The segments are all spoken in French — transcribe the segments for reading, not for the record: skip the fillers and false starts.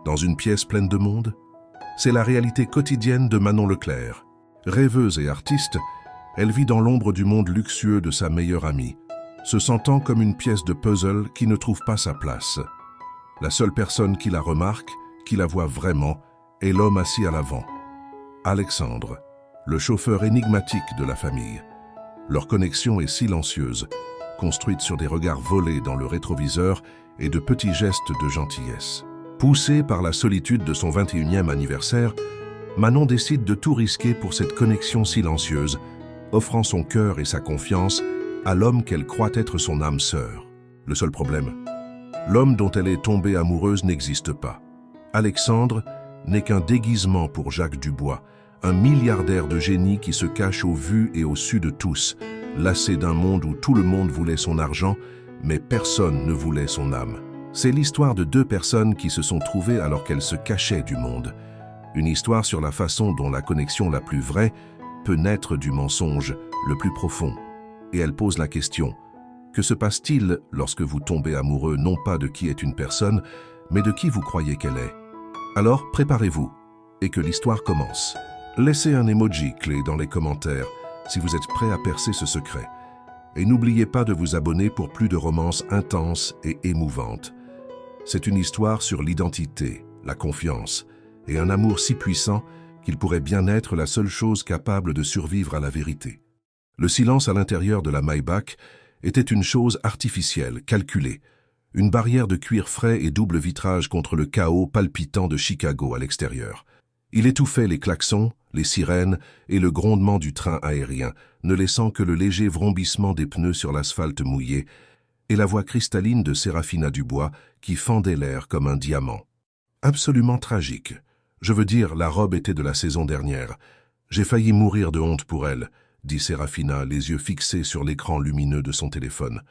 dans une pièce pleine de monde? C'est la réalité quotidienne de Manon Leclerc. Rêveuse et artiste, elle vit dans l'ombre du monde luxueux de sa meilleure amie, se sentant comme une pièce de puzzle qui ne trouve pas sa place. La seule personne qui la remarque, qui la voit vraiment, est l'homme assis à l'avant. Alexandre, le chauffeur énigmatique de la famille. Leur connexion est silencieuse, construite sur des regards volés dans le rétroviseur et de petits gestes de gentillesse. Poussée par la solitude de son 21e anniversaire, Manon décide de tout risquer pour cette connexion silencieuse, offrant son cœur et sa confiance à l'homme qu'elle croit être son âme sœur. Le seul problème, l'homme dont elle est tombée amoureuse n'existe pas. Alexandre n'est qu'un déguisement pour Jacques Dubois, un milliardaire de génie qui se cache au vu et au su de tous, lassé d'un monde où tout le monde voulait son argent, mais personne ne voulait son âme. C'est l'histoire de deux personnes qui se sont trouvées alors qu'elles se cachaient du monde. Une histoire sur la façon dont la connexion la plus vraie peut naître du mensonge le plus profond. Et elle pose la question, que se passe-t-il lorsque vous tombez amoureux non pas de qui est une personne, mais de qui vous croyez qu'elle est? Alors préparez-vous, et que l'histoire commence. Laissez un emoji clé dans les commentaires si vous êtes prêt à percer ce secret. Et n'oubliez pas de vous abonner pour plus de romances intenses et émouvantes. C'est une histoire sur l'identité, la confiance et un amour si puissant qu'il pourrait bien être la seule chose capable de survivre à la vérité. Le silence à l'intérieur de la Maybach était une chose artificielle, calculée, une barrière de cuir frais et double vitrage contre le chaos palpitant de Chicago à l'extérieur. Il étouffait les klaxons, les sirènes et le grondement du train aérien, ne laissant que le léger vrombissement des pneus sur l'asphalte mouillé et la voix cristalline de Séraphina Dubois qui fendait l'air comme un diamant. Absolument tragique. Je veux dire, la robe était de la saison dernière. J'ai failli mourir de honte pour elle, dit Séraphina, les yeux fixés sur l'écran lumineux de son téléphone.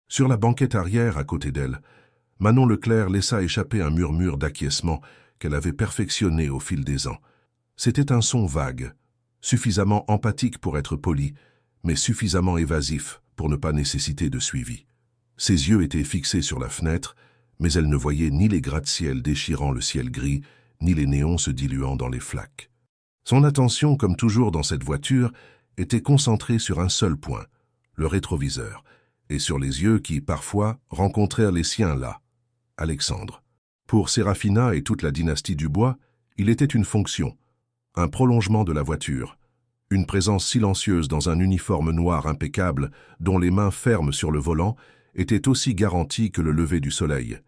Sur la banquette arrière, à côté d'elle, Manon Leclerc laissa échapper un murmure d'acquiescement qu'elle avait perfectionné au fil des ans. C'était un son vague, suffisamment empathique pour être poli, mais suffisamment évasif pour ne pas nécessiter de suivi. Ses yeux étaient fixés sur la fenêtre, mais elle ne voyait ni les gratte-ciel déchirant le ciel gris, ni les néons se diluant dans les flaques. Son attention, comme toujours dans cette voiture, était concentrée sur un seul point, le rétroviseur, et sur les yeux qui, parfois, rencontrèrent les siens là, Alexandre. Pour Séraphina et toute la dynastie Dubois, il était une fonction, un prolongement de la voiture, une présence silencieuse dans un uniforme noir impeccable dont les mains fermes sur le volant étaient aussi garanties que le lever du soleil.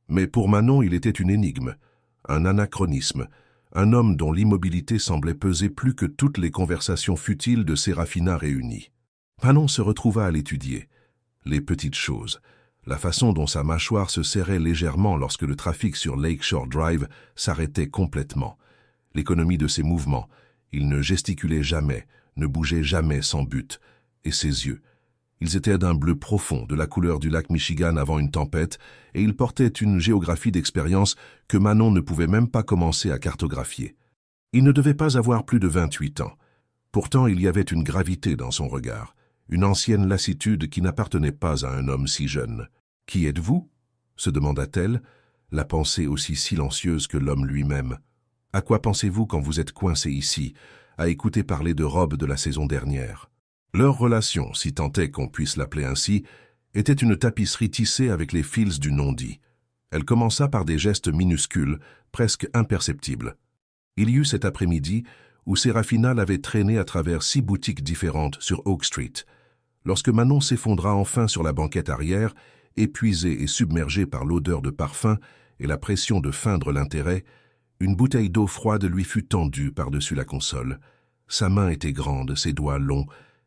Mais pour Manon, il était une énigme, un anachronisme, un homme dont l'immobilité semblait peser plus que toutes les conversations futiles de Séraphina réunies. Manon se retrouva à l'étudier. Les petites choses, la façon dont sa mâchoire se serrait légèrement lorsque le trafic sur Lakeshore Drive s'arrêtait complètement. L'économie de ses mouvements, il ne gesticulait jamais, ne bougeait jamais sans but, et ses yeux. Ils étaient d'un bleu profond, de la couleur du lac Michigan avant une tempête, et ils portaient une géographie d'expérience que Manon ne pouvait même pas commencer à cartographier. Il ne devait pas avoir plus de 28 ans. Pourtant, il y avait une gravité dans son regard, une ancienne lassitude qui n'appartenait pas à un homme si jeune. « Qui êtes-vous » se demanda-t-elle, la pensée aussi silencieuse que l'homme lui-même. « À quoi pensez-vous quand vous êtes coincé ici, à écouter parler de robes de la saison dernière ?» Leur relation, si tant est qu'on puisse l'appeler ainsi, était une tapisserie tissée avec les fils du non-dit. Elle commença par des gestes minuscules, presque imperceptibles. Il y eut cet après-midi où Séraphina l'avait traînée à travers 6 boutiques différentes sur Oak Street. Lorsque Manon s'effondra enfin sur la banquette arrière, épuisée et submergée par l'odeur de parfum et la pression de feindre l'intérêt, une bouteille d'eau froide lui fut tendue par-dessus la console. Sa main était grande, ses doigts longs,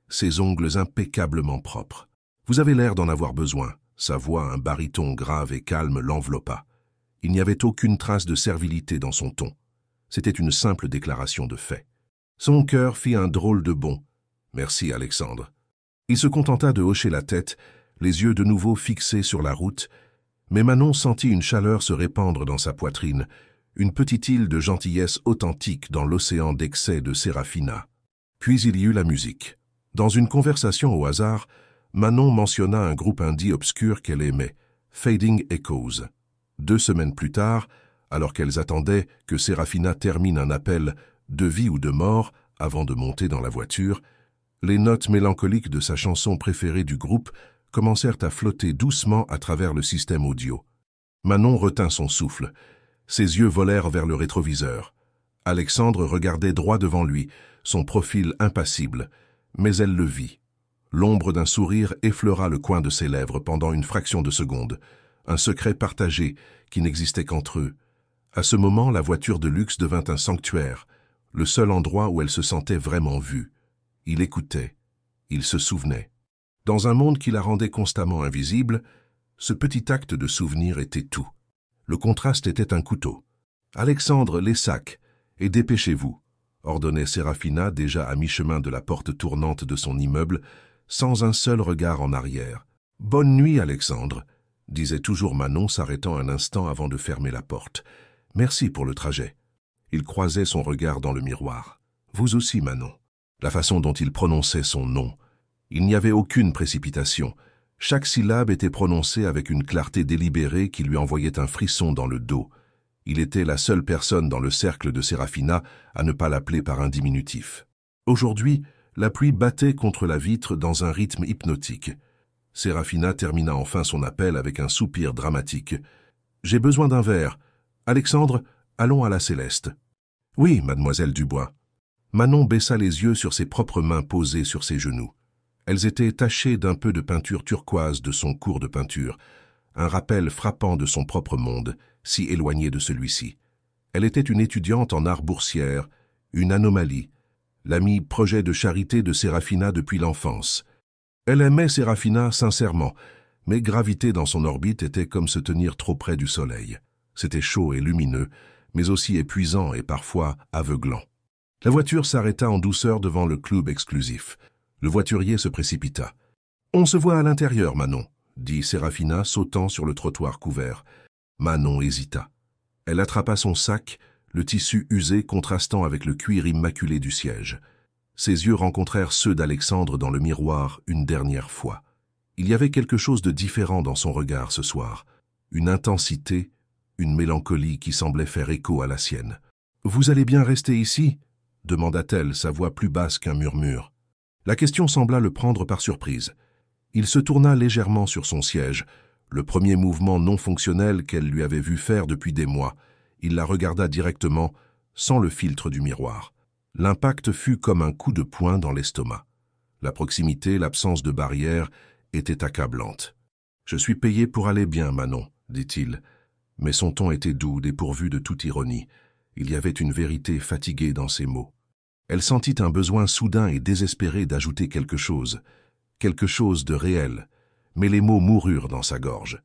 ses ongles impeccablement propres. « Vous avez l'air d'en avoir besoin », sa voix, un baryton grave et calme, l'enveloppa. Il n'y avait aucune trace de servilité dans son ton. C'était une simple déclaration de fait. Son cœur fit un drôle de bond. « Merci, Alexandre. » Il se contenta de hocher la tête, les yeux de nouveau fixés sur la route, mais Manon sentit une chaleur se répandre dans sa poitrine, une petite île de gentillesse authentique dans l'océan d'excès de Séraphina. Puis il y eut la musique. Dans une conversation au hasard, Manon mentionna un groupe indie obscur qu'elle aimait, Fading Echoes. 2 semaines plus tard, alors qu'elles attendaient que Sérafina termine un appel de vie ou de mort avant de monter dans la voiture, les notes mélancoliques de sa chanson préférée du groupe commencèrent à flotter doucement à travers le système audio. Manon retint son souffle. Ses yeux volèrent vers le rétroviseur. Alexandre regardait droit devant lui, son profil impassible, mais elle le vit. L'ombre d'un sourire effleura le coin de ses lèvres pendant une fraction de seconde, un secret partagé qui n'existait qu'entre eux. À ce moment, la voiture de luxe devint un sanctuaire, le seul endroit où elle se sentait vraiment vue. Il écoutait, il se souvenait. Dans un monde qui la rendait constamment invisible, ce petit acte de souvenir était tout. Le contraste était un couteau. « Alexandre, les sacs, et dépêchez-vous » ordonnait Sérafina déjà à mi-chemin de la porte tournante de son immeuble, sans un seul regard en arrière. « Bonne nuit, Alexandre » disait toujours Manon, s'arrêtant un instant avant de fermer la porte. « Merci pour le trajet. » Il croisait son regard dans le miroir. « Vous aussi, Manon. » La façon dont il prononçait son nom. Il n'y avait aucune précipitation. Chaque syllabe était prononcée avec une clarté délibérée qui lui envoyait un frisson dans le dos. Il était la seule personne dans le cercle de Sérafina à ne pas l'appeler par un diminutif. Aujourd'hui, la pluie battait contre la vitre dans un rythme hypnotique. Sérafina termina enfin son appel avec un soupir dramatique. « J'ai besoin d'un verre. Alexandre, allons à la Céleste. »« Oui, mademoiselle Dubois. » Manon baissa les yeux sur ses propres mains posées sur ses genoux. Elles étaient tachées d'un peu de peinture turquoise de son cours de peinture, un rappel frappant de son propre monde, si éloigné de celui-ci. Elle était une étudiante en art boursière, une anomalie, l'amie projet de charité de Sérafina depuis l'enfance. Elle aimait Sérafina sincèrement, mais graviter dans son orbite était comme se tenir trop près du soleil. C'était chaud et lumineux, mais aussi épuisant et parfois aveuglant. La voiture s'arrêta en douceur devant le club exclusif. Le voiturier se précipita. « On se voit à l'intérieur, Manon », dit Sérafina, sautant sur le trottoir couvert. Manon hésita. Elle attrapa son sac, le tissu usé contrastant avec le cuir immaculé du siège. Ses yeux rencontrèrent ceux d'Alexandre dans le miroir une dernière fois. Il y avait quelque chose de différent dans son regard ce soir. Une intensité, une mélancolie qui semblait faire écho à la sienne. « Vous allez bien rester ici ?» demanda-t-elle, sa voix plus basse qu'un murmure. La question sembla le prendre par surprise. Il se tourna légèrement sur son siège, le premier mouvement non fonctionnel qu'elle lui avait vu faire depuis des mois. Il la regarda directement, sans le filtre du miroir. L'impact fut comme un coup de poing dans l'estomac. La proximité, l'absence de barrière, était accablante. « Je suis payé pour aller bien, Manon, » dit-il. Mais son ton était doux, dépourvu de toute ironie. Il y avait une vérité fatiguée dans ses mots. Elle sentit un besoin soudain et désespéré d'ajouter quelque chose de réel, mais les mots moururent dans sa gorge.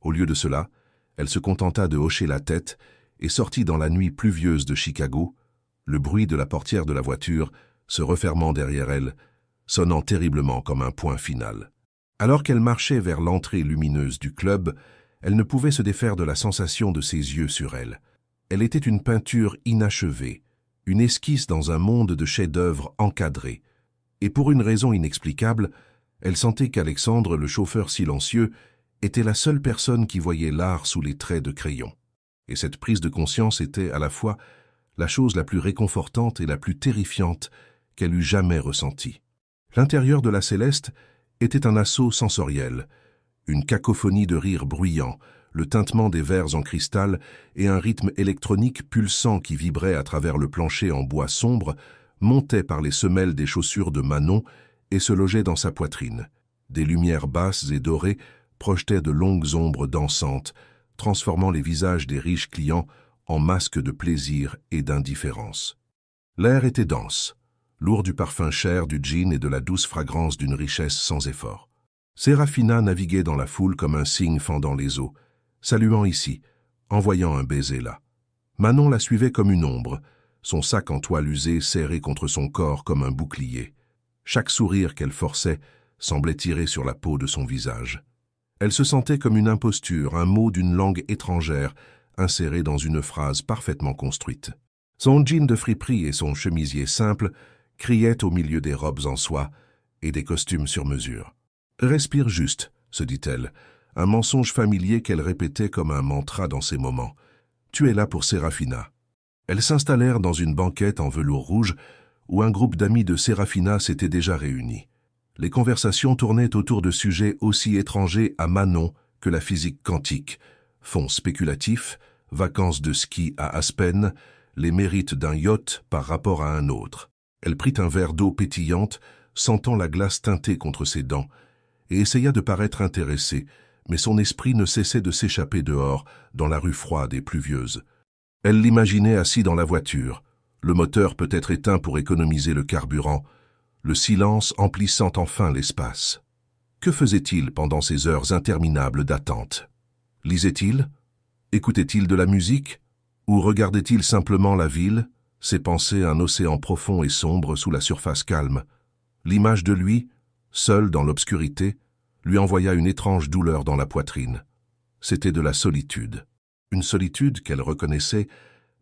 Au lieu de cela, elle se contenta de hocher la tête et sortit dans la nuit pluvieuse de Chicago, le bruit de la portière de la voiture se refermant derrière elle, sonnant terriblement comme un point final. Alors qu'elle marchait vers l'entrée lumineuse du club, elle ne pouvait se défaire de la sensation de ses yeux sur elle. Elle était une peinture inachevée, une esquisse dans un monde de chefs-d'œuvre encadrés. Et pour une raison inexplicable, elle sentait qu'Alexandre, le chauffeur silencieux, était la seule personne qui voyait l'art sous les traits de crayon. Et cette prise de conscience était à la fois la chose la plus réconfortante et la plus terrifiante qu'elle eût jamais ressentie. L'intérieur de la Céleste était un assaut sensoriel, une cacophonie de rires bruyants, le tintement des verres en cristal et un rythme électronique pulsant qui vibrait à travers le plancher en bois sombre, montait par les semelles des chaussures de Manon et se logeait dans sa poitrine. Des lumières basses et dorées projetaient de longues ombres dansantes, transformant les visages des riches clients en masques de plaisir et d'indifférence. L'air était dense, lourd du parfum cher du gin et de la douce fragrance d'une richesse sans effort. Sérafina naviguait dans la foule comme un cygne fendant les eaux, saluant ici, envoyant un baiser là. Manon la suivait comme une ombre, son sac en toile usée serré contre son corps comme un bouclier. Chaque sourire qu'elle forçait semblait tirer sur la peau de son visage. Elle se sentait comme une imposture, un mot d'une langue étrangère, inséré dans une phrase parfaitement construite. Son jean de friperie et son chemisier simple criaient au milieu des robes en soie et des costumes sur mesure. « Respire juste », se dit-elle, un mensonge familier qu'elle répétait comme un mantra dans ces moments. Tu es là pour Séraphina. » Elles s'installèrent dans une banquette en velours rouge où un groupe d'amis de Séraphina s'était déjà réuni. Les conversations tournaient autour de sujets aussi étrangers à Manon que la physique quantique, fonds spéculatifs, vacances de ski à Aspen, les mérites d'un yacht par rapport à un autre. Elle prit un verre d'eau pétillante, sentant la glace teintée contre ses dents, et essaya de paraître intéressée, mais son esprit ne cessait de s'échapper dehors, dans la rue froide et pluvieuse. Elle l'imaginait assis dans la voiture, le moteur peut-être éteint pour économiser le carburant, le silence emplissant enfin l'espace. Que faisait-il pendant ces heures interminables d'attente? Lisait-il? Écoutait-il de la musique? Ou regardait-il simplement la ville, ses pensées un océan profond et sombre sous la surface calme? L'image de lui, seul dans l'obscurité, lui envoya une étrange douleur dans la poitrine. C'était de la solitude. Une solitude qu'elle reconnaissait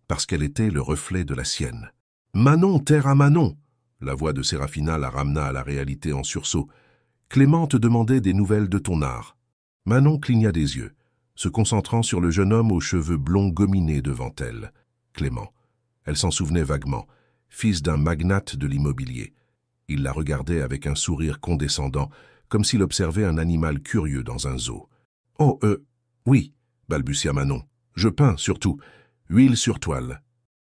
parce qu'elle était le reflet de la sienne. « Manon, terre à Manon !» La voix de Séraphina la ramena à la réalité en sursaut. « Clément te demandait des nouvelles de ton art. » Manon cligna des yeux, se concentrant sur le jeune homme aux cheveux blonds gominés devant elle. Clément. Elle s'en souvenait vaguement, fils d'un magnate de l'immobilier. Il la regardait avec un sourire condescendant, comme s'il observait un animal curieux dans un zoo. « Oh, oui, » balbutia Manon. « Je peins, surtout. Huile sur toile. »«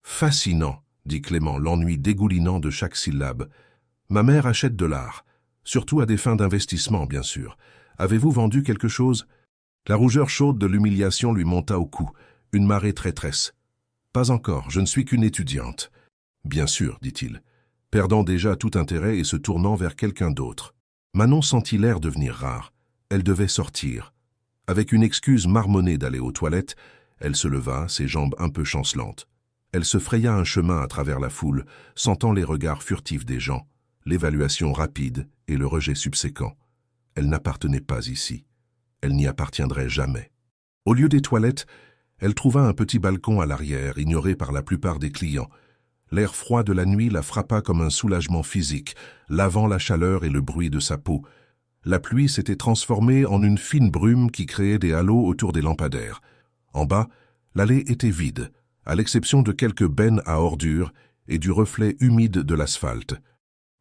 Fascinant, » dit Clément, l'ennui dégoulinant de chaque syllabe. « Ma mère achète de l'art, surtout à des fins d'investissement, bien sûr. Avez-vous vendu quelque chose ?» La rougeur chaude de l'humiliation lui monta au cou, une marée traîtresse. « Pas encore, je ne suis qu'une étudiante. »« Bien sûr, » dit-il, perdant déjà tout intérêt et se tournant vers quelqu'un d'autre. Manon sentit l'air devenir rare. Elle devait sortir. Avec une excuse marmonnée d'aller aux toilettes, elle se leva, ses jambes un peu chancelantes. Elle se fraya un chemin à travers la foule, sentant les regards furtifs des gens, l'évaluation rapide et le rejet subséquent. Elle n'appartenait pas ici. Elle n'y appartiendrait jamais. Au lieu des toilettes, elle trouva un petit balcon à l'arrière, ignoré par la plupart des clients. L'air froid de la nuit la frappa comme un soulagement physique, lavant la chaleur et le bruit de sa peau. La pluie s'était transformée en une fine brume qui créait des halos autour des lampadaires. En bas, l'allée était vide, à l'exception de quelques bennes à ordures et du reflet humide de l'asphalte.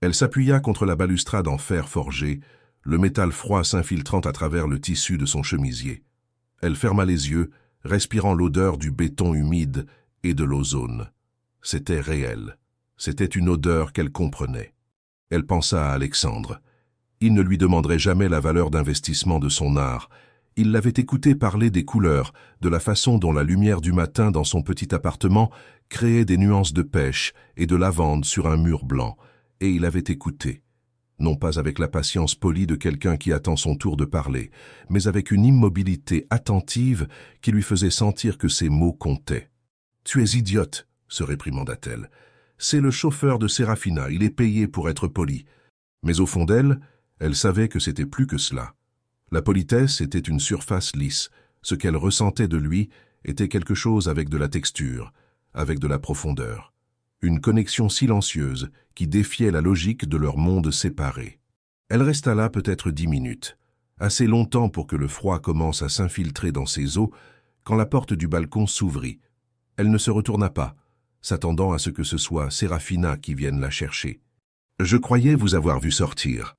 Elle s'appuya contre la balustrade en fer forgé, le métal froid s'infiltrant à travers le tissu de son chemisier. Elle ferma les yeux, respirant l'odeur du béton humide et de l'ozone. C'était réel. C'était une odeur qu'elle comprenait. Elle pensa à Alexandre. Il ne lui demanderait jamais la valeur d'investissement de son art. Il l'avait écouté parler des couleurs, de la façon dont la lumière du matin dans son petit appartement créait des nuances de pêche et de lavande sur un mur blanc, et il avait écouté. Non pas avec la patience polie de quelqu'un qui attend son tour de parler, mais avec une immobilité attentive qui lui faisait sentir que ses mots comptaient. « Tu es idiote !» se réprimanda-t-elle. « C'est le chauffeur de Séraphina, il est payé pour être poli. » Mais au fond d'elle, elle savait que c'était plus que cela. La politesse était une surface lisse. Ce qu'elle ressentait de lui était quelque chose avec de la texture, avec de la profondeur. Une connexion silencieuse qui défiait la logique de leur monde séparé. Elle resta là peut-être 10 minutes, assez longtemps pour que le froid commence à s'infiltrer dans ses os, quand la porte du balcon s'ouvrit. Elle ne se retourna pas, s'attendant à ce que ce soit Séraphina qui vienne la chercher. « Je croyais vous avoir vu sortir. »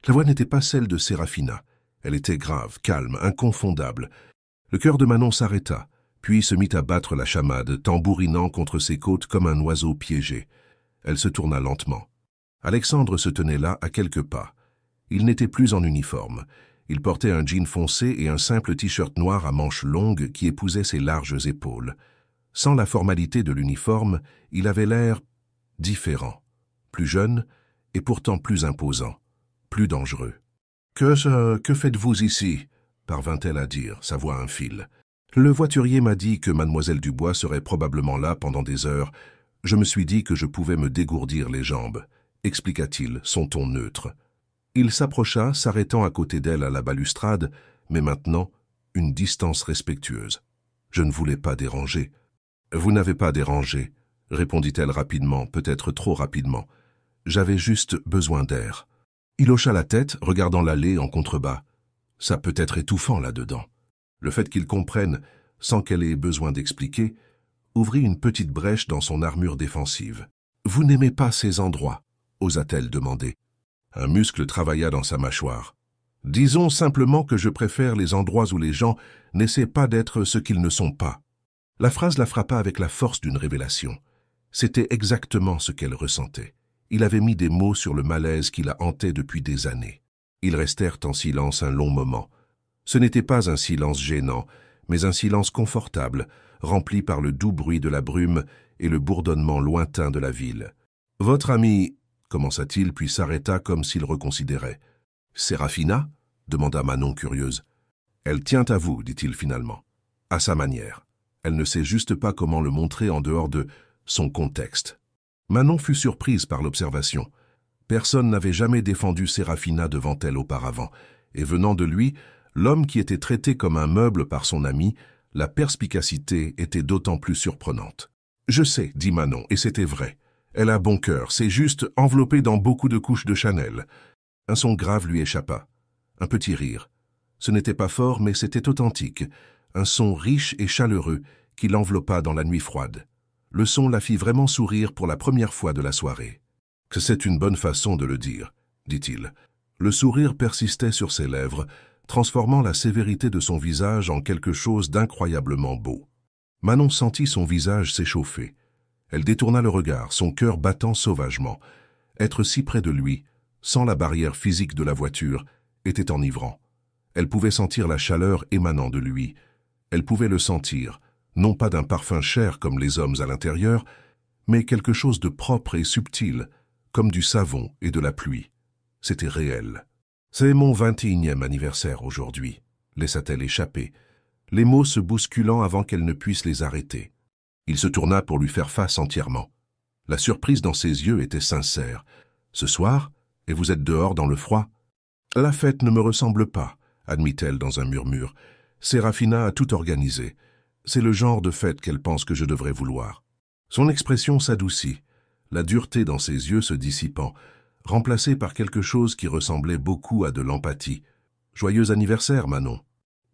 La voix n'était pas celle de Séraphina. Elle était grave, calme, inconfondable. Le cœur de Manon s'arrêta, puis se mit à battre la chamade, tambourinant contre ses côtes comme un oiseau piégé. Elle se tourna lentement. Alexandre se tenait là à quelques pas. Il n'était plus en uniforme. Il portait un jean foncé et un simple t-shirt noir à manches longues qui épousait ses larges épaules. Sans la formalité de l'uniforme, il avait l'air différent, plus jeune et pourtant plus imposant, plus dangereux. « Que faites-vous ici ?» parvint-elle à dire, sa voix un fil. « Le voiturier m'a dit que mademoiselle Dubois serait probablement là pendant des heures. Je me suis dit que je pouvais me dégourdir les jambes, » expliqua-t-il, son ton neutre. Il s'approcha, s'arrêtant à côté d'elle à la balustrade, mais maintenant, une distance respectueuse. « Je ne voulais pas déranger. »« Vous n'avez pas dérangé, » répondit-elle rapidement, peut-être trop rapidement. « J'avais juste besoin d'air. » Il hocha la tête, regardant l'allée en contrebas. Ça peut être étouffant là-dedans. Le fait qu'il comprenne, sans qu'elle ait besoin d'expliquer, ouvrit une petite brèche dans son armure défensive. « Vous n'aimez pas ces endroits ?» osa-t-elle demander. Un muscle travailla dans sa mâchoire. « Disons simplement que je préfère les endroits où les gens n'essaient pas d'être ce qu'ils ne sont pas. » La phrase la frappa avec la force d'une révélation. C'était exactement ce qu'elle ressentait. Il avait mis des mots sur le malaise qui la hantait depuis des années. Ils restèrent en silence un long moment. Ce n'était pas un silence gênant, mais un silence confortable, rempli par le doux bruit de la brume et le bourdonnement lointain de la ville. « Votre amie, » commença-t-il, puis s'arrêta comme s'il reconsidérait. « Séraphina » demanda Manon curieuse. « Elle tient à vous, dit-il finalement. À sa manière. Elle ne sait juste pas comment le montrer en dehors de son contexte. » Manon fut surprise par l'observation. Personne n'avait jamais défendu Séraphina devant elle auparavant, et venant de lui, l'homme qui était traité comme un meuble par son ami, la perspicacité était d'autant plus surprenante. « Je sais, dit Manon, et c'était vrai. Elle a bon cœur, c'est juste enveloppé dans beaucoup de couches de Chanel. » Un son grave lui échappa. Un petit rire. Ce n'était pas fort, mais c'était authentique. Un son riche et chaleureux qui l'enveloppa dans la nuit froide. Le son la fit vraiment sourire pour la première fois de la soirée. « Que c'est une bonne façon de le dire, » dit-il. Le sourire persistait sur ses lèvres, transformant la sévérité de son visage en quelque chose d'incroyablement beau. Manon sentit son visage s'échauffer. Elle détourna le regard, son cœur battant sauvagement. Être si près de lui, sans la barrière physique de la voiture, était enivrant. Elle pouvait sentir la chaleur émanant de lui. Elle pouvait le sentir, non pas d'un parfum cher comme les hommes à l'intérieur, mais quelque chose de propre et subtil, comme du savon et de la pluie. C'était réel. « C'est mon 21e anniversaire aujourd'hui », laissa-t-elle échapper, les mots se bousculant avant qu'elle ne puisse les arrêter. Il se tourna pour lui faire face entièrement. La surprise dans ses yeux était sincère. « Ce soir, et vous êtes dehors dans le froid ?»« La fête ne me ressemble pas, » admit-elle dans un murmure. « Séraphina a tout organisé. C'est le genre de fête qu'elle pense que je devrais vouloir. » Son expression s'adoucit, la dureté dans ses yeux se dissipant, remplacée par quelque chose qui ressemblait beaucoup à de l'empathie. « Joyeux anniversaire, Manon. »«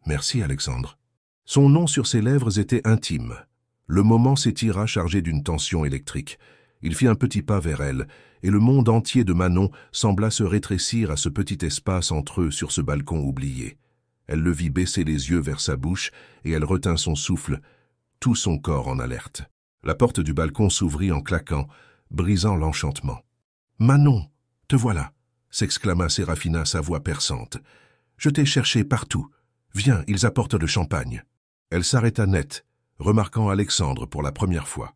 Merci, Alexandre. » Son nom sur ses lèvres était intime. Le moment s'étira chargé d'une tension électrique. Il fit un petit pas vers elle, et le monde entier de Manon sembla se rétrécir à ce petit espace entre eux sur ce balcon oublié. Elle le vit baisser les yeux vers sa bouche, et elle retint son souffle, tout son corps en alerte. La porte du balcon s'ouvrit en claquant, brisant l'enchantement. « Manon, te voilà !» s'exclama Séraphina, sa voix perçante. « Je t'ai cherché partout. Viens, ils apportent le champagne. » Elle s'arrêta net, remarquant Alexandre pour la première fois.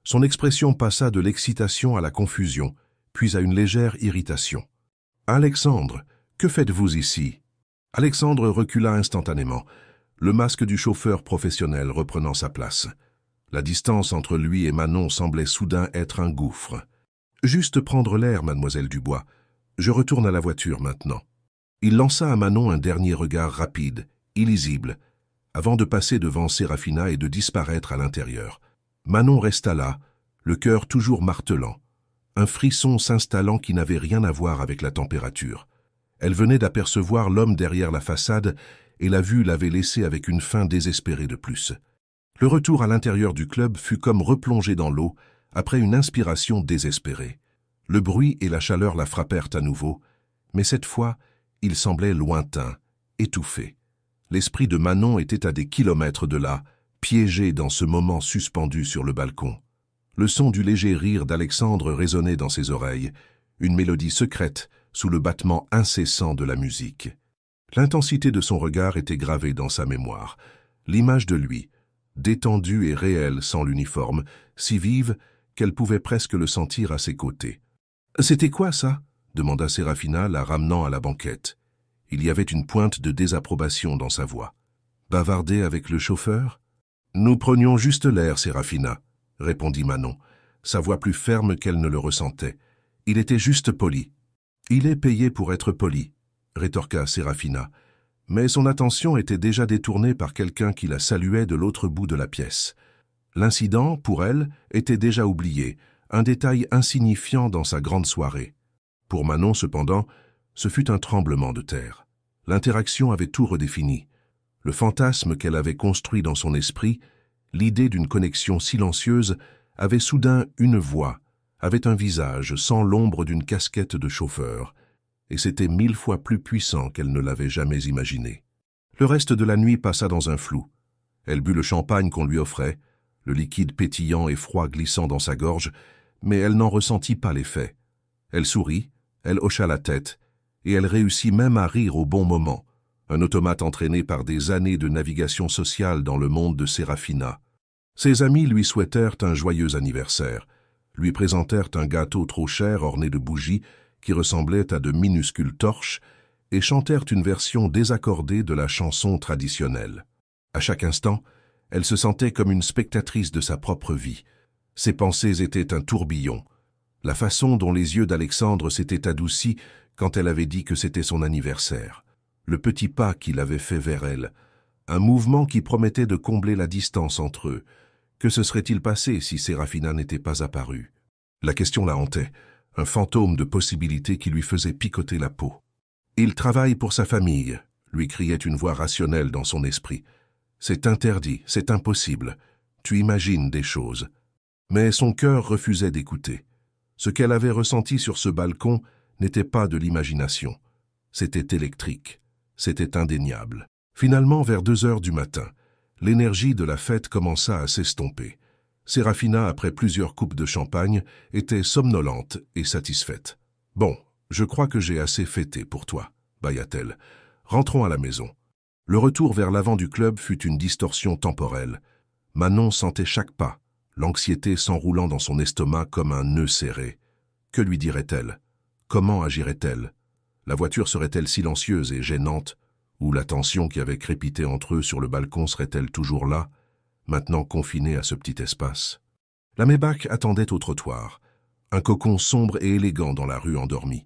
Son expression passa de l'excitation à la confusion, puis à une légère irritation. « Alexandre, que faites-vous ici ?» Alexandre recula instantanément, le masque du chauffeur professionnel reprenant sa place. La distance entre lui et Manon semblait soudain être un gouffre. « Juste prendre l'air, mademoiselle Dubois. Je retourne à la voiture maintenant. » Il lança à Manon un dernier regard rapide, illisible, avant de passer devant Séraphina et de disparaître à l'intérieur. Manon resta là, le cœur toujours martelant, un frisson s'installant qui n'avait rien à voir avec la température. Elle venait d'apercevoir l'homme derrière la façade et la vue l'avait laissée avec une faim désespérée de plus. Le retour à l'intérieur du club fut comme replongé dans l'eau après une inspiration désespérée. Le bruit et la chaleur la frappèrent à nouveau, mais cette fois, il semblait lointain, étouffé. L'esprit de Manon était à des kilomètres de là, piégé dans ce moment suspendu sur le balcon. Le son du léger rire d'Alexandre résonnait dans ses oreilles, une mélodie secrète sous le battement incessant de la musique. L'intensité de son regard était gravée dans sa mémoire. L'image de lui, détendu et réel sans l'uniforme, si vive qu'elle pouvait presque le sentir à ses côtés. « C'était quoi ça ?» demanda Séraphina, la ramenant à la banquette. Il y avait une pointe de désapprobation dans sa voix. « Bavarder avec le chauffeur ?»« Nous prenions juste l'air, Séraphina, » répondit Manon, sa voix plus ferme qu'elle ne le ressentait. « Il était juste poli. »« Il est payé pour être poli, » rétorqua Séraphina, mais son attention était déjà détournée par quelqu'un qui la saluait de l'autre bout de la pièce. L'incident, pour elle, était déjà oublié, un détail insignifiant dans sa grande soirée. Pour Manon, cependant, ce fut un tremblement de terre. L'interaction avait tout redéfini. Le fantasme qu'elle avait construit dans son esprit, l'idée d'une connexion silencieuse, avait soudain une voix, avait un visage sans l'ombre d'une casquette de chauffeur, et c'était 1000 fois plus puissant qu'elle ne l'avait jamais imaginé. Le reste de la nuit passa dans un flou. Elle but le champagne qu'on lui offrait, le liquide pétillant et froid glissant dans sa gorge, mais elle n'en ressentit pas l'effet. Elle sourit, elle hocha la tête, et elle réussit même à rire au bon moment, un automate entraîné par des années de navigation sociale dans le monde de Serafina. Ses amis lui souhaitèrent un joyeux anniversaire, lui présentèrent un gâteau trop cher orné de bougies qui ressemblaient à de minuscules torches et chantèrent une version désaccordée de la chanson traditionnelle. À chaque instant, elle se sentait comme une spectatrice de sa propre vie. Ses pensées étaient un tourbillon. La façon dont les yeux d'Alexandre s'étaient adoucis quand elle avait dit que c'était son anniversaire. Le petit pas qu'il avait fait vers elle. Un mouvement qui promettait de combler la distance entre eux. Que se serait-il passé si Serafina n'était pas apparue? La question la hantait, un fantôme de possibilités qui lui faisait picoter la peau. « Il travaille pour sa famille », lui criait une voix rationnelle dans son esprit. « C'est interdit, c'est impossible. Tu imagines des choses. » Mais son cœur refusait d'écouter. Ce qu'elle avait ressenti sur ce balcon n'était pas de l'imagination. C'était électrique. C'était indéniable. Finalement, vers 2 heures du matin, l'énergie de la fête commença à s'estomper. Serafina, après plusieurs coupes de champagne, était somnolente et satisfaite. « Bon, je crois que j'ai assez fêté pour toi, » bâilla-t-elle. « Rentrons à la maison. » Le retour vers l'avant du club fut une distorsion temporelle. Manon sentait chaque pas, l'anxiété s'enroulant dans son estomac comme un nœud serré. Que lui dirait-elle? Comment agirait-elle? La voiture serait-elle silencieuse et gênante? Ou la tension qui avait crépité entre eux sur le balcon serait-elle toujours là, maintenant confinée à ce petit espace? La Maybach attendait au trottoir, un cocon sombre et élégant dans la rue endormie.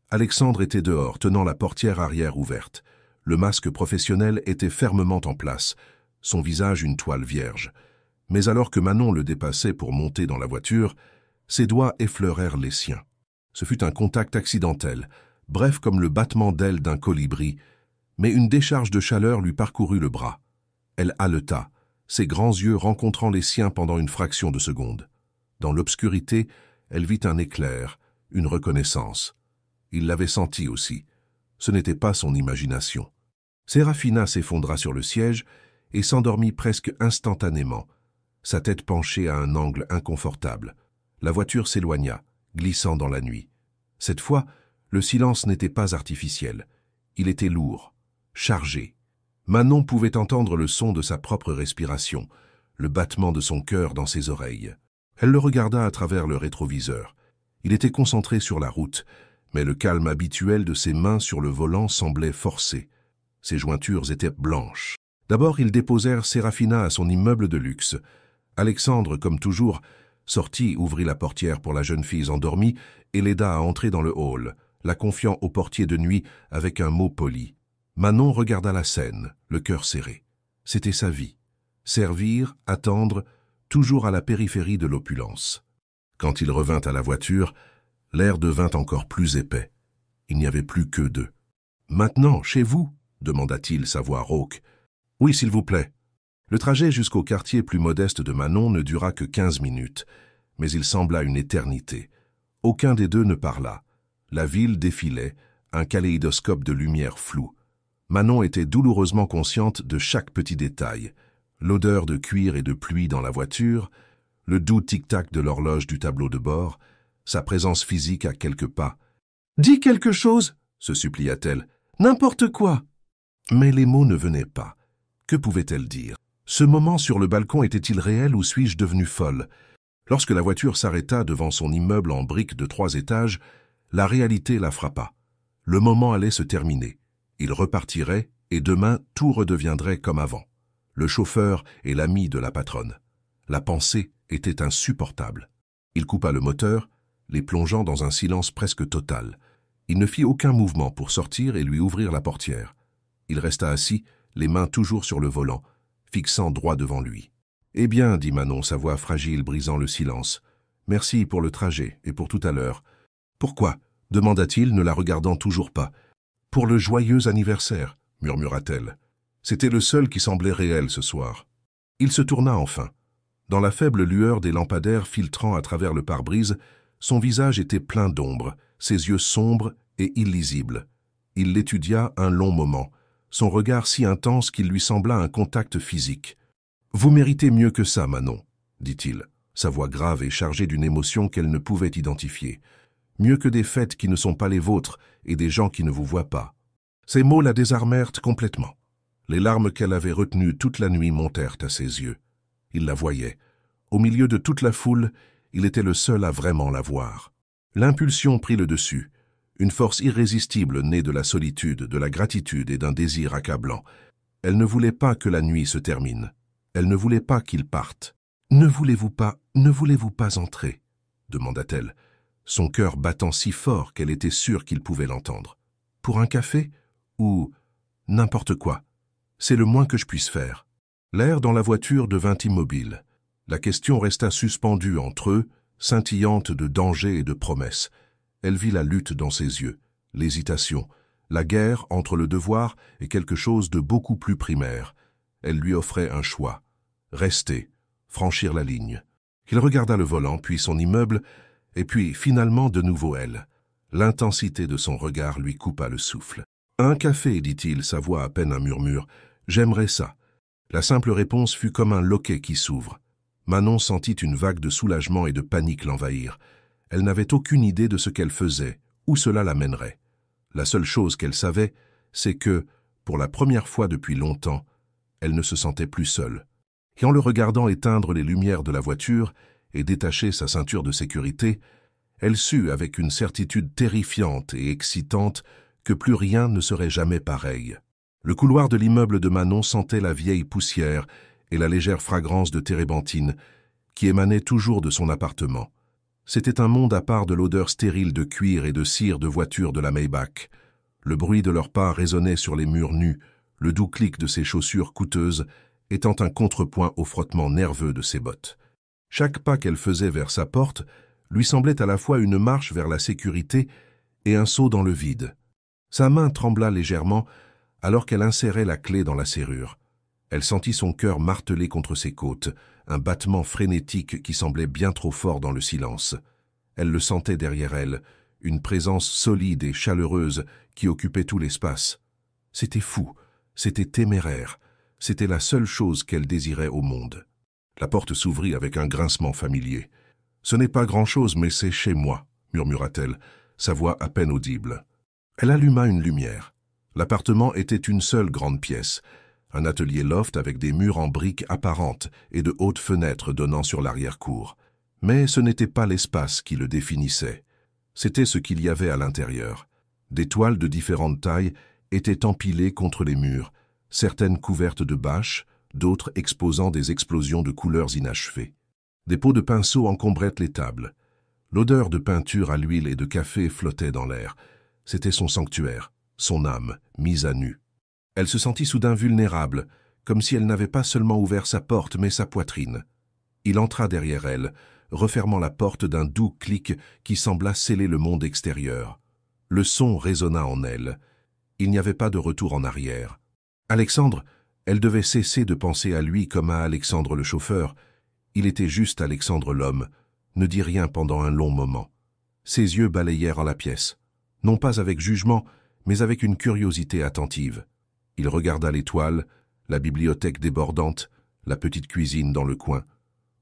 Alexandre était dehors, tenant la portière arrière ouverte. Le masque professionnel était fermement en place, son visage une toile vierge. Mais alors que Manon le dépassait pour monter dans la voiture, ses doigts effleurèrent les siens. Ce fut un contact accidentel, bref comme le battement d'ailes d'un colibri, mais une décharge de chaleur lui parcourut le bras. Elle haleta, ses grands yeux rencontrant les siens pendant une fraction de seconde. Dans l'obscurité, elle vit un éclair, une reconnaissance. Il l'avait senti aussi. Ce n'était pas son imagination. Serafina s'effondra sur le siège et s'endormit presque instantanément, sa tête penchée à un angle inconfortable. La voiture s'éloigna, glissant dans la nuit. Cette fois, le silence n'était pas artificiel. Il était lourd, chargé. Manon pouvait entendre le son de sa propre respiration, le battement de son cœur dans ses oreilles. Elle le regarda à travers le rétroviseur. Il était concentré sur la route, mais le calme habituel de ses mains sur le volant semblait forcé. Ses jointures étaient blanches. D'abord, ils déposèrent Serafina à son immeuble de luxe. Alexandre, comme toujours, sortit, ouvrit la portière pour la jeune fille endormie et l'aida à entrer dans le hall, la confiant au portier de nuit avec un mot poli. Manon regarda la scène, le cœur serré. C'était sa vie. Servir, attendre, toujours à la périphérie de l'opulence. Quand il revint à la voiture, l'air devint encore plus épais. Il n'y avait plus qu'eux deux. « Maintenant, chez vous ?» demanda-t-il, sa voix rauque. « Oui, s'il vous plaît. » Le trajet jusqu'au quartier plus modeste de Manon ne dura que 15 minutes, mais il sembla une éternité. Aucun des deux ne parla. La ville défilait, un kaléidoscope de lumière floue. Manon était douloureusement consciente de chaque petit détail. L'odeur de cuir et de pluie dans la voiture, le doux tic-tac de l'horloge du tableau de bord, sa présence physique à quelques pas. « Dis quelque chose !» se supplia-t-elle. « N'importe quoi !» Mais les mots ne venaient pas. Que pouvait-elle dire? Ce moment sur le balcon était-il réel ou suis-je devenue folle? Lorsque la voiture s'arrêta devant son immeuble en briques de 3 étages, la réalité la frappa. Le moment allait se terminer. Il repartirait et demain tout redeviendrait comme avant. Le chauffeur est l'ami de la patronne. La pensée était insupportable. Il coupa le moteur, les plongeant dans un silence presque total. Il ne fit aucun mouvement pour sortir et lui ouvrir la portière. Il resta assis, les mains toujours sur le volant, fixant droit devant lui. « Eh bien, dit Manon, sa voix fragile brisant le silence. « Merci pour le trajet et pour tout à l'heure. »« Pourquoi ?» demanda-t-il, ne la regardant toujours pas. « Pour le joyeux anniversaire, murmura-t-elle. C'était le seul qui semblait réel ce soir. Il se tourna enfin. Dans la faible lueur des lampadaires filtrant à travers le pare-brise, son visage était plein d'ombre, ses yeux sombres et illisibles. Il l'étudia un long moment, son regard si intense qu'il lui sembla un contact physique. « Vous méritez mieux que ça, Manon, » dit-il, sa voix grave et chargée d'une émotion qu'elle ne pouvait identifier. « Mieux que des fêtes qui ne sont pas les vôtres et des gens qui ne vous voient pas. » Ces mots la désarmèrent complètement. Les larmes qu'elle avait retenues toute la nuit montèrent à ses yeux. Il la voyait. Au milieu de toute la foule, il était le seul à vraiment la voir. L'impulsion prit le dessus, une force irrésistible née de la solitude, de la gratitude et d'un désir accablant. Elle ne voulait pas que la nuit se termine. Elle ne voulait pas qu'il parte. « Ne voulez-vous pas entrer ?» demanda-t-elle, son cœur battant si fort qu'elle était sûre qu'il pouvait l'entendre. « Pour un café ? Ou n'importe quoi. C'est le moins que je puisse faire. » L'air dans la voiture devint immobile. La question resta suspendue entre eux, scintillante de danger et de promesses. Elle vit la lutte dans ses yeux, l'hésitation, la guerre entre le devoir et quelque chose de beaucoup plus primaire. Elle lui offrait un choix. Rester, franchir la ligne. Il regarda le volant, puis son immeuble, et puis finalement de nouveau elle. L'intensité de son regard lui coupa le souffle. « Un café, dit-il, sa voix à peine un murmure. J'aimerais ça. » La simple réponse fut comme un loquet qui s'ouvre. Manon sentit une vague de soulagement et de panique l'envahir. Elle n'avait aucune idée de ce qu'elle faisait, où cela l'amènerait. La seule chose qu'elle savait, c'est que, pour la première fois depuis longtemps, elle ne se sentait plus seule. Et en le regardant éteindre les lumières de la voiture et détacher sa ceinture de sécurité, elle sut avec une certitude terrifiante et excitante que plus rien ne serait jamais pareil. Le couloir de l'immeuble de Manon sentait la vieille poussière et la légère fragrance de térébenthine qui émanait toujours de son appartement. C'était un monde à part de l'odeur stérile de cuir et de cire de voiture de la Maybach. Le bruit de leurs pas résonnait sur les murs nus, le doux clic de ses chaussures coûteuses étant un contrepoint au frottement nerveux de ses bottes. Chaque pas qu'elle faisait vers sa porte lui semblait à la fois une marche vers la sécurité et un saut dans le vide. Sa main trembla légèrement alors qu'elle insérait la clé dans la serrure. Elle sentit son cœur marteler contre ses côtes, un battement frénétique qui semblait bien trop fort dans le silence. Elle le sentait derrière elle, une présence solide et chaleureuse qui occupait tout l'espace. C'était fou, c'était téméraire, c'était la seule chose qu'elle désirait au monde. La porte s'ouvrit avec un grincement familier. « Ce n'est pas grand-chose, mais c'est chez moi », murmura-t-elle, sa voix à peine audible. Elle alluma une lumière. L'appartement était une seule grande pièce, un atelier loft avec des murs en briques apparentes et de hautes fenêtres donnant sur l'arrière-cour. Mais ce n'était pas l'espace qui le définissait. C'était ce qu'il y avait à l'intérieur. Des toiles de différentes tailles étaient empilées contre les murs, certaines couvertes de bâches, d'autres exposant des explosions de couleurs inachevées. Des pots de pinceau encombraient les tables. L'odeur de peinture à l'huile et de café flottait dans l'air. C'était son sanctuaire, son âme, mise à nu. Elle se sentit soudain vulnérable, comme si elle n'avait pas seulement ouvert sa porte, mais sa poitrine. Il entra derrière elle, refermant la porte d'un doux clic qui sembla sceller le monde extérieur. Le son résonna en elle. Il n'y avait pas de retour en arrière. Alexandre, elle devait cesser de penser à lui comme à Alexandre le chauffeur. Il était juste Alexandre l'homme, ne dit rien pendant un long moment. Ses yeux balayèrent la pièce, non pas avec jugement, mais avec une curiosité attentive. Il regarda les toiles, la bibliothèque débordante, la petite cuisine dans le coin.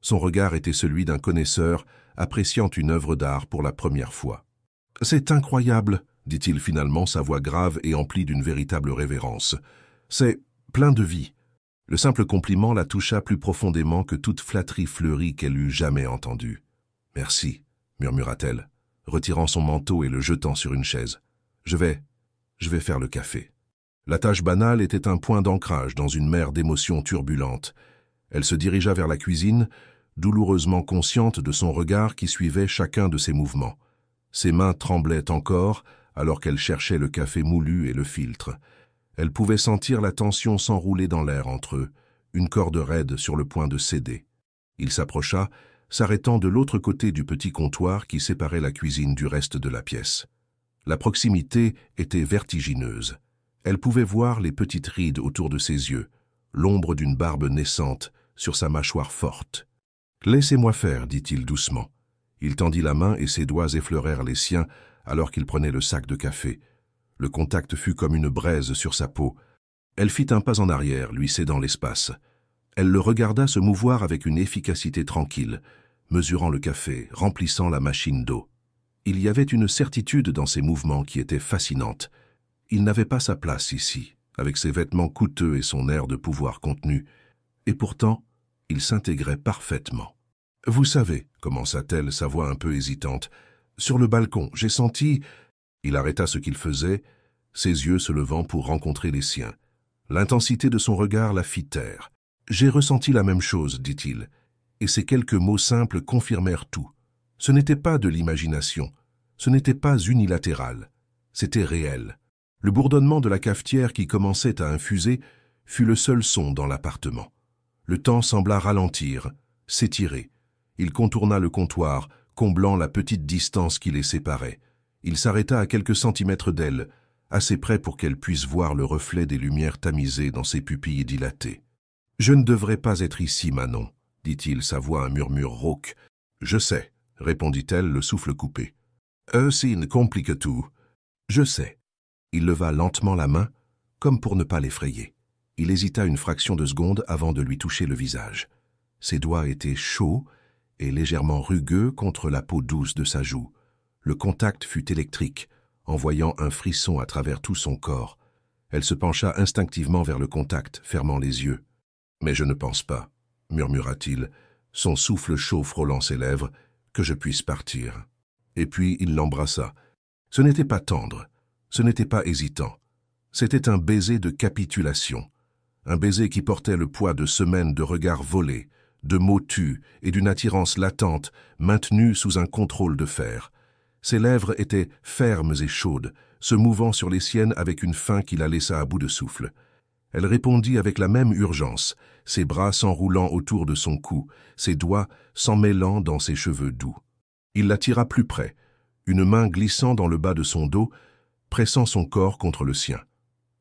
Son regard était celui d'un connaisseur appréciant une œuvre d'art pour la première fois. « C'est incroyable », dit-il finalement, sa voix grave et emplie d'une véritable révérence. « C'est plein de vie. » Le simple compliment la toucha plus profondément que toute flatterie fleurie qu'elle eût jamais entendue. « Merci », murmura-t-elle, retirant son manteau et le jetant sur une chaise. « Je vais faire le café. » La tâche banale était un point d'ancrage dans une mer d'émotions turbulentes. Elle se dirigea vers la cuisine, douloureusement consciente de son regard qui suivait chacun de ses mouvements. Ses mains tremblaient encore alors qu'elle cherchait le café moulu et le filtre. Elle pouvait sentir la tension s'enrouler dans l'air entre eux, une corde raide sur le point de céder. Il s'approcha, s'arrêtant de l'autre côté du petit comptoir qui séparait la cuisine du reste de la pièce. La proximité était vertigineuse. Elle pouvait voir les petites rides autour de ses yeux, l'ombre d'une barbe naissante sur sa mâchoire forte. « Laissez-moi faire, dit-il doucement. Il tendit la main et ses doigts effleurèrent les siens alors qu'il prenait le sac de café. Le contact fut comme une braise sur sa peau. Elle fit un pas en arrière, lui cédant l'espace. Elle le regarda se mouvoir avec une efficacité tranquille, mesurant le café, remplissant la machine d'eau. Il y avait une certitude dans ses mouvements qui était fascinante. Il n'avait pas sa place ici, avec ses vêtements coûteux et son air de pouvoir contenu. Et pourtant, il s'intégrait parfaitement. « Vous savez, commença-t-elle, sa voix un peu hésitante, sur le balcon, j'ai senti… » Il arrêta ce qu'il faisait, ses yeux se levant pour rencontrer les siens. L'intensité de son regard la fit taire. « J'ai ressenti la même chose, dit-il, et ces quelques mots simples confirmèrent tout. Ce n'était pas de l'imagination, ce n'était pas unilatéral, c'était réel. Le bourdonnement de la cafetière qui commençait à infuser fut le seul son dans l'appartement. Le temps sembla ralentir, s'étirer. Il contourna le comptoir, comblant la petite distance qui les séparait. Il s'arrêta à quelques centimètres d'elle, assez près pour qu'elle puisse voir le reflet des lumières tamisées dans ses pupilles dilatées. « Je ne devrais pas être ici, Manon, » dit-il, sa voix un murmure rauque. « Je sais, » répondit-elle, le souffle coupé. « Sin complique tout. »« Je sais. » Il leva lentement la main, comme pour ne pas l'effrayer. Il hésita une fraction de seconde avant de lui toucher le visage. Ses doigts étaient chauds et légèrement rugueux contre la peau douce de sa joue. Le contact fut électrique, envoyant un frisson à travers tout son corps. Elle se pencha instinctivement vers le contact, fermant les yeux. « Mais je ne pense pas, » murmura-t-il, son souffle chaud frôlant ses lèvres, « que je puisse partir. » Et puis il l'embrassa. Ce n'était pas tendre, ce n'était pas hésitant. C'était un baiser de capitulation, un baiser qui portait le poids de semaines de regards volés, de mots tus et d'une attirance latente maintenue sous un contrôle de fer. Ses lèvres étaient fermes et chaudes, se mouvant sur les siennes avec une faim qui la laissa à bout de souffle. Elle répondit avec la même urgence, ses bras s'enroulant autour de son cou, ses doigts s'emmêlant dans ses cheveux doux. Il la tira plus près, une main glissant dans le bas de son dos, pressant son corps contre le sien.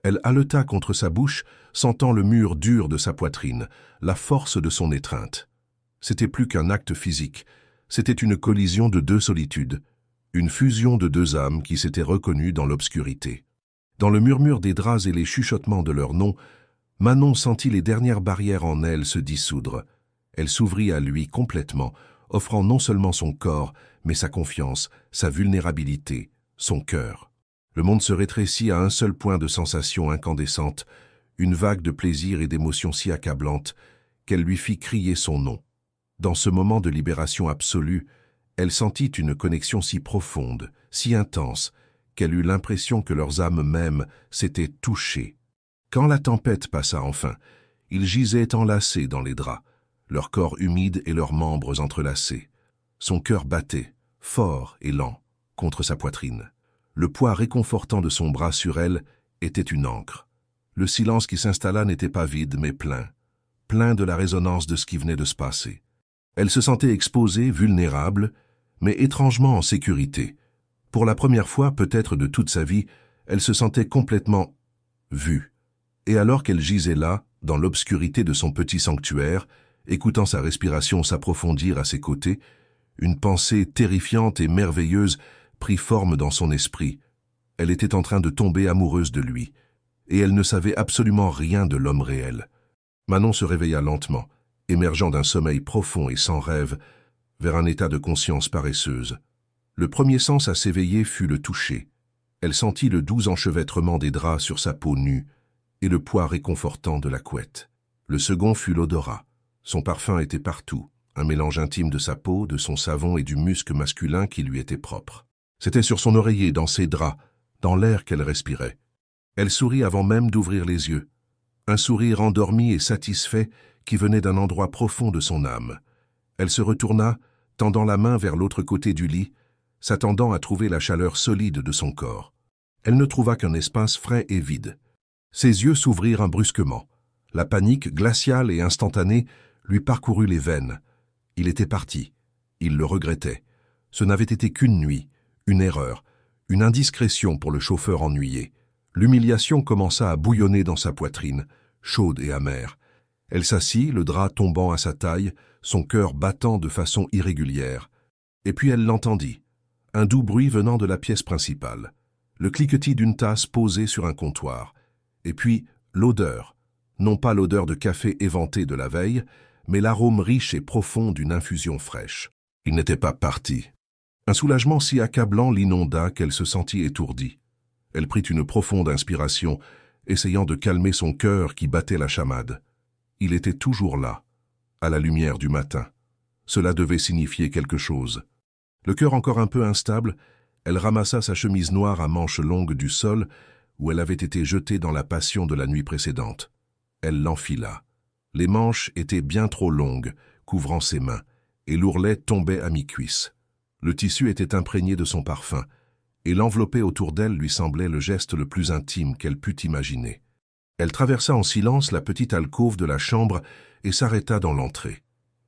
Elle haleta contre sa bouche, sentant le mur dur de sa poitrine, la force de son étreinte. C'était plus qu'un acte physique, c'était une collision de deux solitudes, une fusion de deux âmes qui s'étaient reconnues dans l'obscurité. Dans le murmure des draps et les chuchotements de leurs noms, Manon sentit les dernières barrières en elle se dissoudre. Elle s'ouvrit à lui complètement, offrant non seulement son corps, mais sa confiance, sa vulnérabilité, son cœur. Le monde se rétrécit à un seul point de sensation incandescente, une vague de plaisir et d'émotion si accablante qu'elle lui fit crier son nom. Dans ce moment de libération absolue, elle sentit une connexion si profonde, si intense, qu'elle eut l'impression que leurs âmes mêmes s'étaient touchées. Quand la tempête passa enfin, ils gisaient enlacés dans les draps, leurs corps humides et leurs membres entrelacés. Son cœur battait, fort et lent, contre sa poitrine. Le poids réconfortant de son bras sur elle était une ancre. Le silence qui s'installa n'était pas vide, mais plein de la résonance de ce qui venait de se passer. Elle se sentait exposée, vulnérable, mais étrangement en sécurité. Pour la première fois, peut-être de toute sa vie, elle se sentait complètement vue. Et alors qu'elle gisait là, dans l'obscurité de son petit sanctuaire, écoutant sa respiration s'approfondir à ses côtés, une pensée terrifiante et merveilleuse prit forme dans son esprit. Elle était en train de tomber amoureuse de lui, et elle ne savait absolument rien de l'homme réel. Manon se réveilla lentement, émergeant d'un sommeil profond et sans rêve, vers un état de conscience paresseuse. Le premier sens à s'éveiller fut le toucher. Elle sentit le doux enchevêtrement des draps sur sa peau nue et le poids réconfortant de la couette. Le second fut l'odorat. Son parfum était partout, un mélange intime de sa peau, de son savon et du musc masculin qui lui était propre. C'était sur son oreiller, dans ses draps, dans l'air qu'elle respirait. Elle sourit avant même d'ouvrir les yeux. Un sourire endormi et satisfait qui venait d'un endroit profond de son âme. Elle se retourna, tendant la main vers l'autre côté du lit, s'attendant à trouver la chaleur solide de son corps. Elle ne trouva qu'un espace frais et vide. Ses yeux s'ouvrirent brusquement. La panique, glaciale et instantanée, lui parcourut les veines. Il était parti. Il le regrettait. Ce n'avait été qu'une nuit, une erreur, une indiscrétion pour le chauffeur ennuyé. L'humiliation commença à bouillonner dans sa poitrine, chaude et amère. Elle s'assit, le drap tombant à sa taille, son cœur battant de façon irrégulière. Et puis elle l'entendit, un doux bruit venant de la pièce principale, le cliquetis d'une tasse posée sur un comptoir, et puis l'odeur, non pas l'odeur de café éventé de la veille, mais l'arôme riche et profond d'une infusion fraîche. Il n'était pas parti. Un soulagement si accablant l'inonda qu'elle se sentit étourdie. Elle prit une profonde inspiration, essayant de calmer son cœur qui battait la chamade. Il était toujours là, à la lumière du matin. Cela devait signifier quelque chose. Le cœur encore un peu instable, elle ramassa sa chemise noire à manches longues du sol où elle avait été jetée dans la passion de la nuit précédente. Elle l'enfila. Les manches étaient bien trop longues, couvrant ses mains, et l'ourlet tombait à mi-cuisse. Le tissu était imprégné de son parfum, et l'envelopper autour d'elle lui semblait le geste le plus intime qu'elle pût imaginer. Elle traversa en silence la petite alcôve de la chambre et s'arrêta dans l'entrée.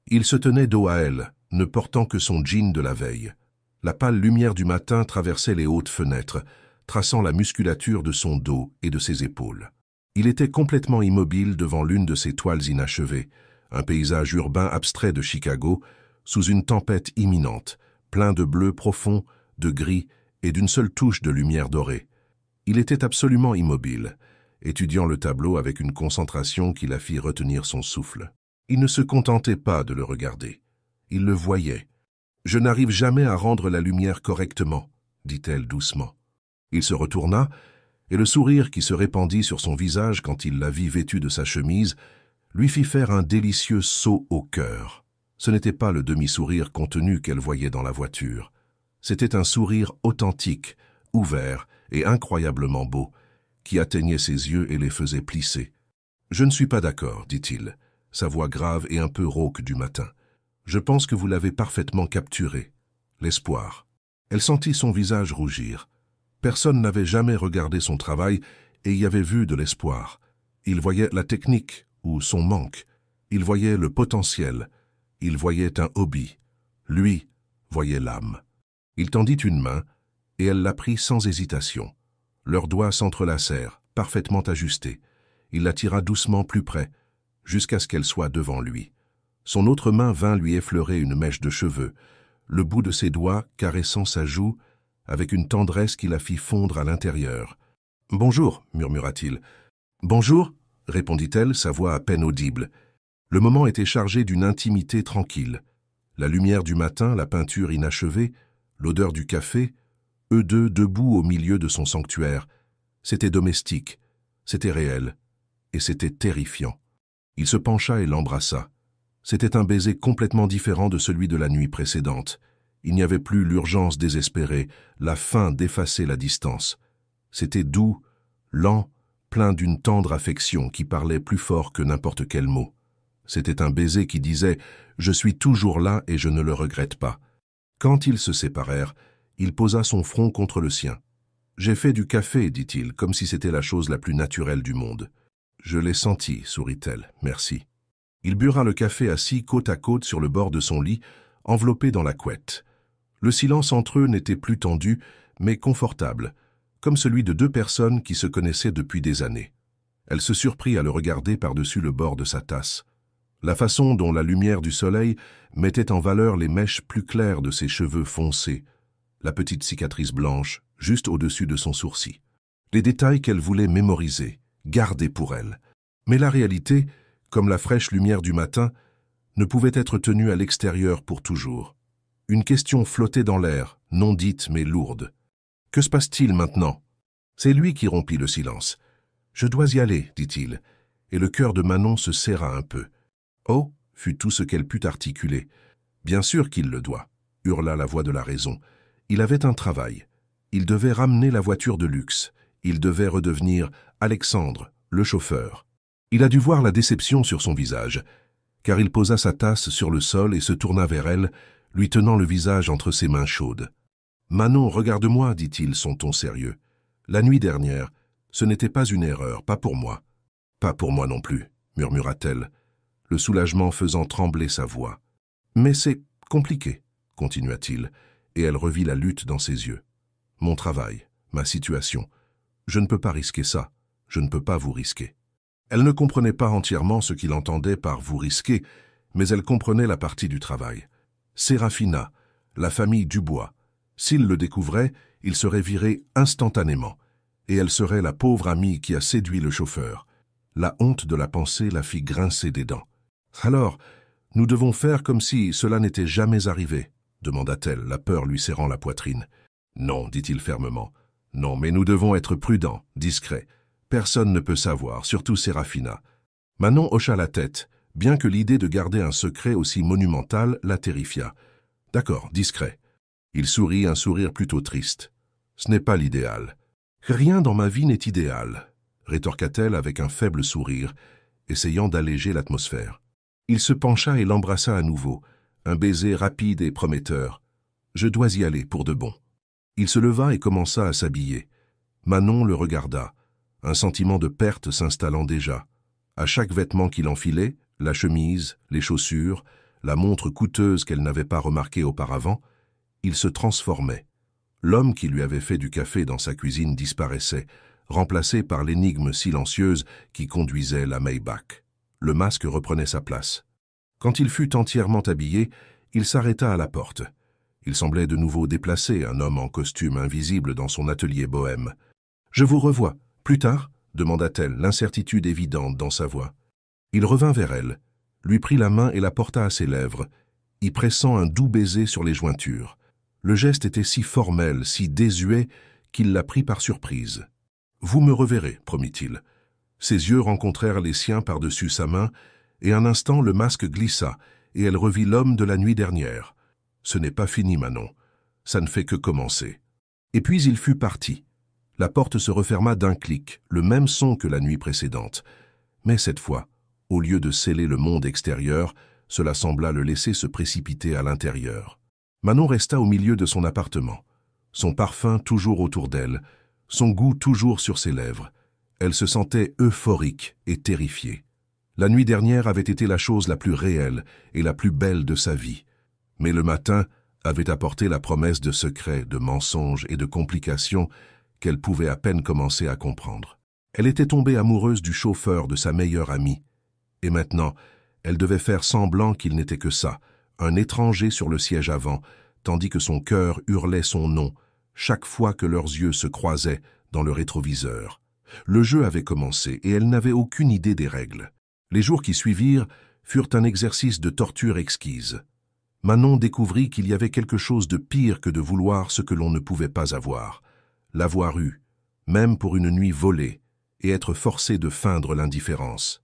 Il se tenait dos à elle, ne portant que son jean de la veille. La pâle lumière du matin traversait les hautes fenêtres, traçant la musculature de son dos et de ses épaules. Il était complètement immobile devant l'une de ses toiles inachevées, un paysage urbain abstrait de Chicago, sous une tempête imminente, plein de bleu profond, de gris et d'une seule touche de lumière dorée. Il était absolument immobile, étudiant le tableau avec une concentration qui la fit retenir son souffle. Il ne se contentait pas de le regarder. Il le voyait. « Je n'arrive jamais à rendre la lumière correctement », dit-elle doucement. Il se retourna, et le sourire qui se répandit sur son visage quand il la vit vêtue de sa chemise lui fit faire un délicieux saut au cœur. Ce n'était pas le demi-sourire contenu qu'elle voyait dans la voiture. C'était un sourire authentique, ouvert et incroyablement beau, qui atteignait ses yeux et les faisait plisser. « Je ne suis pas d'accord, dit-il, sa voix grave et un peu rauque du matin. Je pense que vous l'avez parfaitement capturé. L'espoir. » Elle sentit son visage rougir. Personne n'avait jamais regardé son travail et y avait vu de l'espoir. Il voyait la technique ou son manque. Il voyait le potentiel. Il voyait un hobby. Lui voyait l'âme. Il tendit une main et elle la prit sans hésitation. Leurs doigts s'entrelacèrent, parfaitement ajustés. Il la tira doucement plus près, jusqu'à ce qu'elle soit devant lui. Son autre main vint lui effleurer une mèche de cheveux, le bout de ses doigts caressant sa joue avec une tendresse qui la fit fondre à l'intérieur. « Bonjour » murmura-t-il. « Bonjour » répondit-elle, sa voix à peine audible. Le moment était chargé d'une intimité tranquille. La lumière du matin, la peinture inachevée, l'odeur du café, eux deux debout au milieu de son sanctuaire. C'était domestique, c'était réel, et c'était terrifiant. Il se pencha et l'embrassa. C'était un baiser complètement différent de celui de la nuit précédente. Il n'y avait plus l'urgence désespérée, la faim d'effacer la distance. C'était doux, lent, plein d'une tendre affection qui parlait plus fort que n'importe quel mot. C'était un baiser qui disait « Je suis toujours là et je ne le regrette pas ». Quand ils se séparèrent, il posa son front contre le sien. « J'ai fait du café, dit-il, comme si c'était la chose la plus naturelle du monde. »« Je l'ai senti, sourit-elle, merci. » Il bura le café assis côte à côte sur le bord de son lit, enveloppé dans la couette. Le silence entre eux n'était plus tendu, mais confortable, comme celui de deux personnes qui se connaissaient depuis des années. Elle se surprit à le regarder par-dessus le bord de sa tasse. La façon dont la lumière du soleil mettait en valeur les mèches plus claires de ses cheveux foncés, la petite cicatrice blanche juste au-dessus de son sourcil. Les détails qu'elle voulait mémoriser, garder pour elle. Mais la réalité, comme la fraîche lumière du matin, ne pouvait être tenue à l'extérieur pour toujours. Une question flottait dans l'air, non dite mais lourde. Que se passe-t-il maintenant? C'est lui qui rompit le silence. Je dois y aller, dit-il, et le cœur de Manon se serra un peu. Oh, fut tout ce qu'elle put articuler. Bien sûr qu'il le doit, hurla la voix de la raison. Il avait un travail. Il devait ramener la voiture de luxe. Il devait redevenir Alexandre, le chauffeur. Il a dû voir la déception sur son visage, car il posa sa tasse sur le sol et se tourna vers elle, lui tenant le visage entre ses mains chaudes. « Manon, regarde-moi, dit-il, son ton sérieux. La nuit dernière, ce n'était pas une erreur, pas pour moi. »« Pas pour moi non plus, » murmura-t-elle, le soulagement faisant trembler sa voix. « Mais c'est compliqué, » continua-t-il, et elle revit la lutte dans ses yeux. « Mon travail, ma situation. Je ne peux pas risquer ça. Je ne peux pas vous risquer. » Elle ne comprenait pas entièrement ce qu'il entendait par « vous risquer », mais elle comprenait la partie du travail. Sérafina, la famille Dubois. S'il le découvrait, il serait viré instantanément. Et elle serait la pauvre amie qui a séduit le chauffeur. La honte de la pensée la fit grincer des dents. « Alors, nous devons faire comme si cela n'était jamais arrivé ?» demanda-t-elle, la peur lui serrant la poitrine. « Non, dit-il fermement. Non, mais nous devons être prudents, discrets. Personne ne peut savoir, surtout Sérafina. » Manon hocha la tête, bien que l'idée de garder un secret aussi monumental la terrifia. « D'accord, discret. » Il sourit un sourire plutôt triste. « Ce n'est pas l'idéal. »« Rien dans ma vie n'est idéal, » rétorqua-t-elle avec un faible sourire, essayant d'alléger l'atmosphère. Il se pencha et l'embrassa à nouveau, un baiser rapide et prometteur. « Je dois y aller pour de bon. » Il se leva et commença à s'habiller. Manon le regarda, un sentiment de perte s'installant déjà. À chaque vêtement qu'il enfilait, la chemise, les chaussures, la montre coûteuse qu'elle n'avait pas remarquée auparavant, il se transformait. L'homme qui lui avait fait du café dans sa cuisine disparaissait, remplacé par l'énigme silencieuse qui conduisait la Maybach. Le masque reprenait sa place. Quand il fut entièrement habillé, il s'arrêta à la porte. Il semblait de nouveau déplacé, un homme en costume invisible dans son atelier bohème. « Je vous revois. Plus tard ?» demanda-t-elle, l'incertitude évidente dans sa voix. Il revint vers elle, lui prit la main et la porta à ses lèvres, y pressant un doux baiser sur les jointures. Le geste était si formel, si désuet, qu'il la prit par surprise. « Vous me reverrez, promit-il. » Ses yeux rencontrèrent les siens par-dessus sa main, et un instant le masque glissa, et elle revit l'homme de la nuit dernière. « Ce n'est pas fini, Manon. Ça ne fait que commencer. » Et puis il fut parti. La porte se referma d'un clic, le même son que la nuit précédente. Mais cette fois, au lieu de sceller le monde extérieur, cela sembla le laisser se précipiter à l'intérieur. Manon resta au milieu de son appartement, son parfum toujours autour d'elle, son goût toujours sur ses lèvres. Elle se sentait euphorique et terrifiée. La nuit dernière avait été la chose la plus réelle et la plus belle de sa vie. Mais le matin avait apporté la promesse de secrets, de mensonges et de complications qu'elle pouvait à peine commencer à comprendre. Elle était tombée amoureuse du chauffeur de sa meilleure amie. Et maintenant, elle devait faire semblant qu'il n'était que ça, un étranger sur le siège avant, tandis que son cœur hurlait son nom, chaque fois que leurs yeux se croisaient dans le rétroviseur. Le jeu avait commencé et elle n'avait aucune idée des règles. Les jours qui suivirent furent un exercice de torture exquise. Manon découvrit qu'il y avait quelque chose de pire que de vouloir ce que l'on ne pouvait pas avoir. L'avoir eu, même pour une nuit volée, et être forcé de feindre l'indifférence.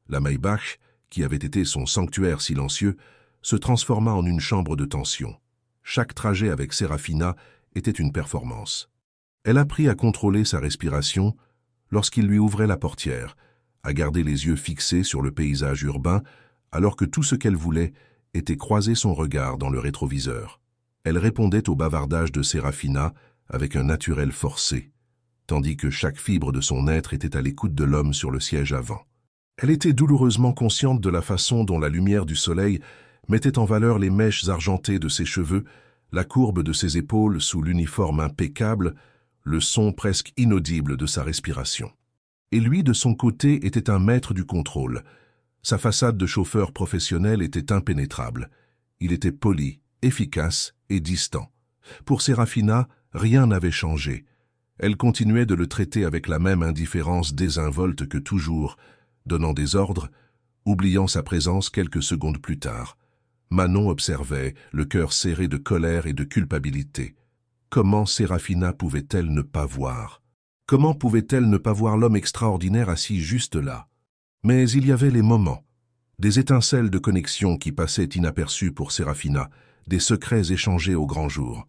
La Maybach, qui avait été son sanctuaire silencieux, se transforma en une chambre de tension. Chaque trajet avec Sérafina était une performance. Elle apprit à contrôler sa respiration lorsqu'il lui ouvrait la portière, à garder les yeux fixés sur le paysage urbain, alors que tout ce qu'elle voulait était croiser son regard dans le rétroviseur. Elle répondait au bavardage de Sérafina avec un naturel forcé, tandis que chaque fibre de son être était à l'écoute de l'homme sur le siège avant. Elle était douloureusement consciente de la façon dont la lumière du soleil mettait en valeur les mèches argentées de ses cheveux, la courbe de ses épaules sous l'uniforme impeccable, le son presque inaudible de sa respiration. Et lui, de son côté, était un maître du contrôle. Sa façade de chauffeur professionnel était impénétrable. Il était poli, efficace et distant. Pour Sérafina, rien n'avait changé. Elle continuait de le traiter avec la même indifférence désinvolte que toujours, donnant des ordres, oubliant sa présence quelques secondes plus tard. Manon observait, le cœur serré de colère et de culpabilité. Comment Sérafina pouvait-elle ne pas voir? Comment pouvait-elle ne pas voir l'homme extraordinaire assis juste là? Mais il y avait les moments, des étincelles de connexion qui passaient inaperçues pour Sérafina, des secrets échangés au grand jour.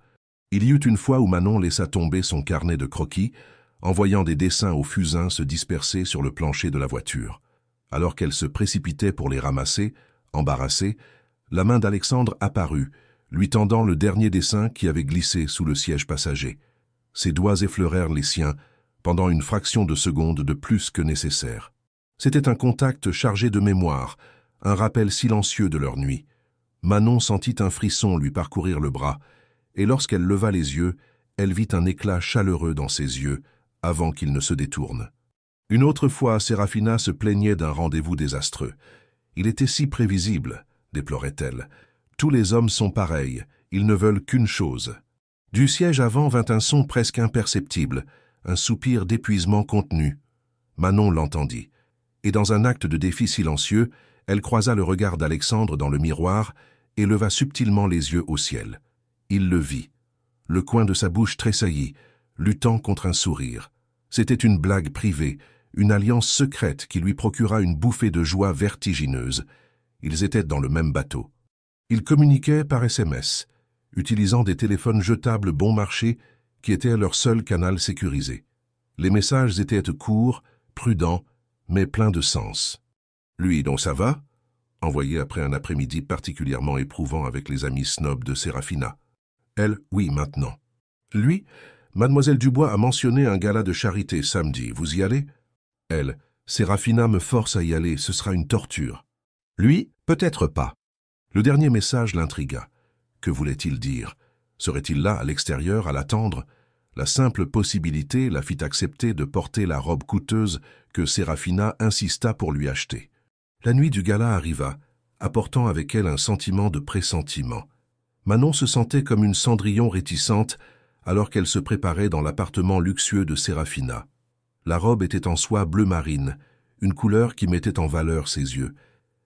Il y eut une fois où Manon laissa tomber son carnet de croquis, en voyant des dessins au fusain se disperser sur le plancher de la voiture. Alors qu'elle se précipitait pour les ramasser, embarrassée, la main d'Alexandre apparut, lui tendant le dernier dessin qui avait glissé sous le siège passager. Ses doigts effleurèrent les siens pendant une fraction de seconde de plus que nécessaire. C'était un contact chargé de mémoire, un rappel silencieux de leur nuit. Manon sentit un frisson lui parcourir le bras, et lorsqu'elle leva les yeux, elle vit un éclat chaleureux dans ses yeux, avant qu'il ne se détourne. Une autre fois, Sérafina se plaignait d'un rendez-vous désastreux. « Il était si prévisible », déplorait-elle. « Tous les hommes sont pareils, ils ne veulent qu'une chose. » Du siège avant vint un son presque imperceptible, un soupir d'épuisement contenu. Manon l'entendit, et dans un acte de défi silencieux, elle croisa le regard d'Alexandre dans le miroir et leva subtilement les yeux au ciel. Il le vit. Le coin de sa bouche tressaillit, luttant contre un sourire. C'était une blague privée, une alliance secrète qui lui procura une bouffée de joie vertigineuse. Ils étaient dans le même bateau. Ils communiquaient par SMS, utilisant des téléphones jetables bon marché qui étaient leur seul canal sécurisé. Les messages étaient courts, prudents, mais pleins de sens. « Lui, donc ça va ?» envoyé après un après-midi particulièrement éprouvant avec les amis snobs de Sérafina. Elle, oui, maintenant. Lui, Mademoiselle Dubois a mentionné un gala de charité samedi. Vous y allez? Elle, Sérafina me force à y aller, ce sera une torture. Lui, peut-être pas. Le dernier message l'intrigua. Que voulait-il dire? Serait-il là, à l'extérieur, à l'attendre? La simple possibilité la fit accepter de porter la robe coûteuse que Sérafina insista pour lui acheter. La nuit du gala arriva, apportant avec elle un sentiment de pressentiment. Manon se sentait comme une Cendrillon réticente alors qu'elle se préparait dans l'appartement luxueux de Sérafina. La robe était en soie bleu marine, une couleur qui mettait en valeur ses yeux.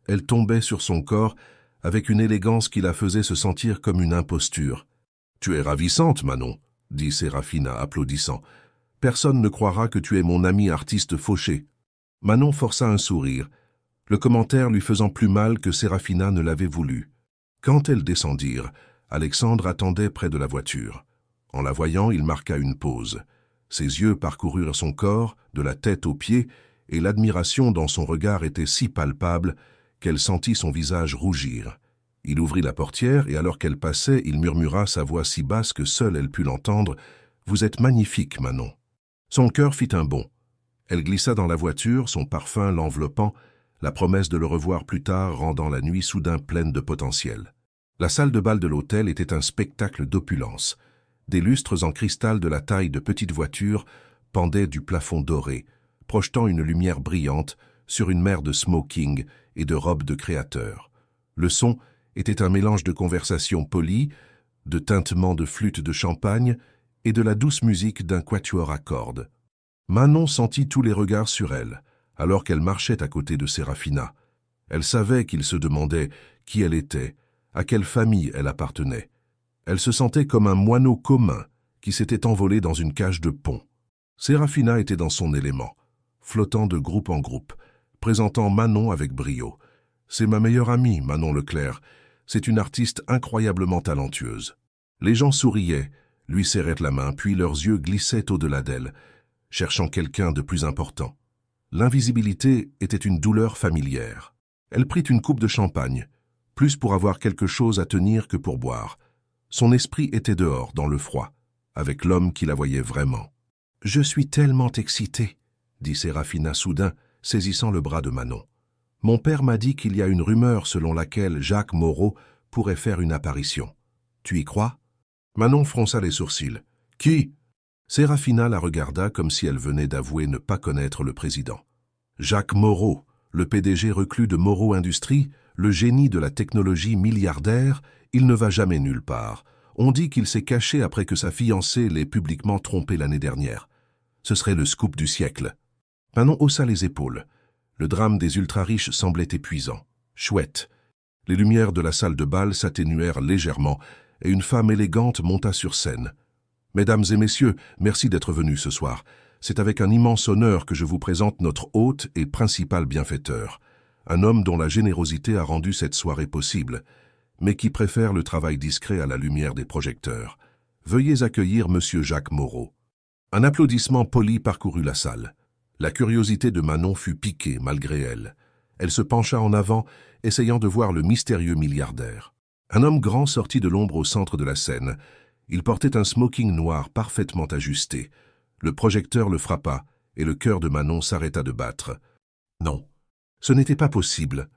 Elle tombait sur son corps avec une élégance qui la faisait se sentir comme une imposture. « Tu es ravissante, Manon », dit Sérafina, applaudissant. « Personne ne croira que tu es mon ami artiste fauché. » Manon força un sourire, le commentaire lui faisant plus mal que Sérafina ne l'avait voulu. Quand elles descendirent, Alexandre attendait près de la voiture. En la voyant, il marqua une pause. Ses yeux parcoururent son corps, de la tête aux pieds, et l'admiration dans son regard était si palpable qu'elle sentit son visage rougir. Il ouvrit la portière et alors qu'elle passait, il murmura sa voix si basse que seule elle put l'entendre. « Vous êtes magnifique, Manon. » Son cœur fit un bond. Elle glissa dans la voiture, son parfum l'enveloppant, la promesse de le revoir plus tard rendant la nuit soudain pleine de potentiel. La salle de bal de l'hôtel était un spectacle d'opulence. Des lustres en cristal de la taille de petites voitures pendaient du plafond doré, projetant une lumière brillante sur une mer de smoking et de robes de créateurs. Le son était un mélange de conversations polies, de tintements de flûte de champagne et de la douce musique d'un quatuor à cordes. Manon sentit tous les regards sur elle, alors qu'elle marchait à côté de Sérafina. Elle savait qu'ils se demandaient qui elle était, à quelle famille elle appartenait. Elle se sentait comme un moineau commun qui s'était envolé dans une cage de pont. Sérafina était dans son élément, flottant de groupe en groupe, présentant Manon avec brio. « C'est ma meilleure amie, Manon Leclerc. C'est une artiste incroyablement talentueuse. » Les gens souriaient, lui serraient la main, puis leurs yeux glissaient au-delà d'elle, cherchant quelqu'un de plus important. L'invisibilité était une douleur familière. Elle prit une coupe de champagne, plus pour avoir quelque chose à tenir que pour boire. Son esprit était dehors, dans le froid, avec l'homme qui la voyait vraiment. « Je suis tellement excitée, » dit Sérafina soudain, saisissant le bras de Manon. « Mon père m'a dit qu'il y a une rumeur selon laquelle Jacques Moreau pourrait faire une apparition. Tu y crois ?» Manon fronça les sourcils. « Qui ?» Sérafina la regarda comme si elle venait d'avouer ne pas connaître le président. « Jacques Moreau, le PDG reclus de Moreau Industries, le génie de la technologie milliardaire, il ne va jamais nulle part. On dit qu'il s'est caché après que sa fiancée l'ait publiquement trompé l'année dernière. Ce serait le scoop du siècle. » Manon haussa les épaules. Le drame des ultra-riches semblait épuisant. Chouette. Les lumières de la salle de bal s'atténuèrent légèrement et une femme élégante monta sur scène. « Mesdames et messieurs, merci d'être venus ce soir. C'est avec un immense honneur que je vous présente notre hôte et principal bienfaiteur. Un homme dont la générosité a rendu cette soirée possible, mais qui préfère le travail discret à la lumière des projecteurs. Veuillez accueillir Monsieur Jacques Moreau. » Un applaudissement poli parcourut la salle. La curiosité de Manon fut piquée malgré elle. Elle se pencha en avant, essayant de voir le mystérieux milliardaire. Un homme grand sortit de l'ombre au centre de la scène. Il portait un smoking noir parfaitement ajusté. Le projecteur le frappa, et le cœur de Manon s'arrêta de battre. Non, ce n'était pas possible.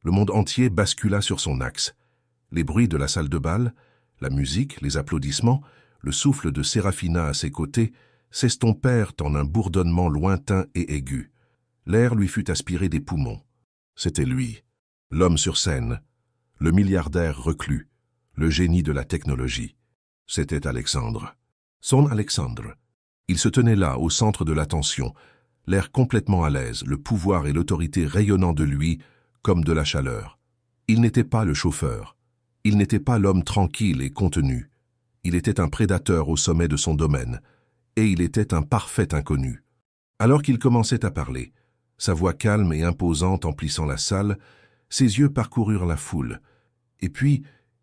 Le monde entier bascula sur son axe. Les bruits de la salle de bal, la musique, les applaudissements, le souffle de Sérafina à ses côtés, s'estompèrent en un bourdonnement lointain et aigu. L'air lui fut aspiré des poumons. C'était lui, l'homme sur scène, le milliardaire reclus, le génie de la technologie. C'était Alexandre. Son Alexandre. Il se tenait là, au centre de l'attention, l'air complètement à l'aise, le pouvoir et l'autorité rayonnant de lui comme de la chaleur. Il n'était pas le chauffeur. Il n'était pas l'homme tranquille et contenu. Il était un prédateur au sommet de son domaine, et il était un parfait inconnu. Alors qu'il commençait à parler, sa voix calme et imposante emplissant la salle, ses yeux parcoururent la foule, et puis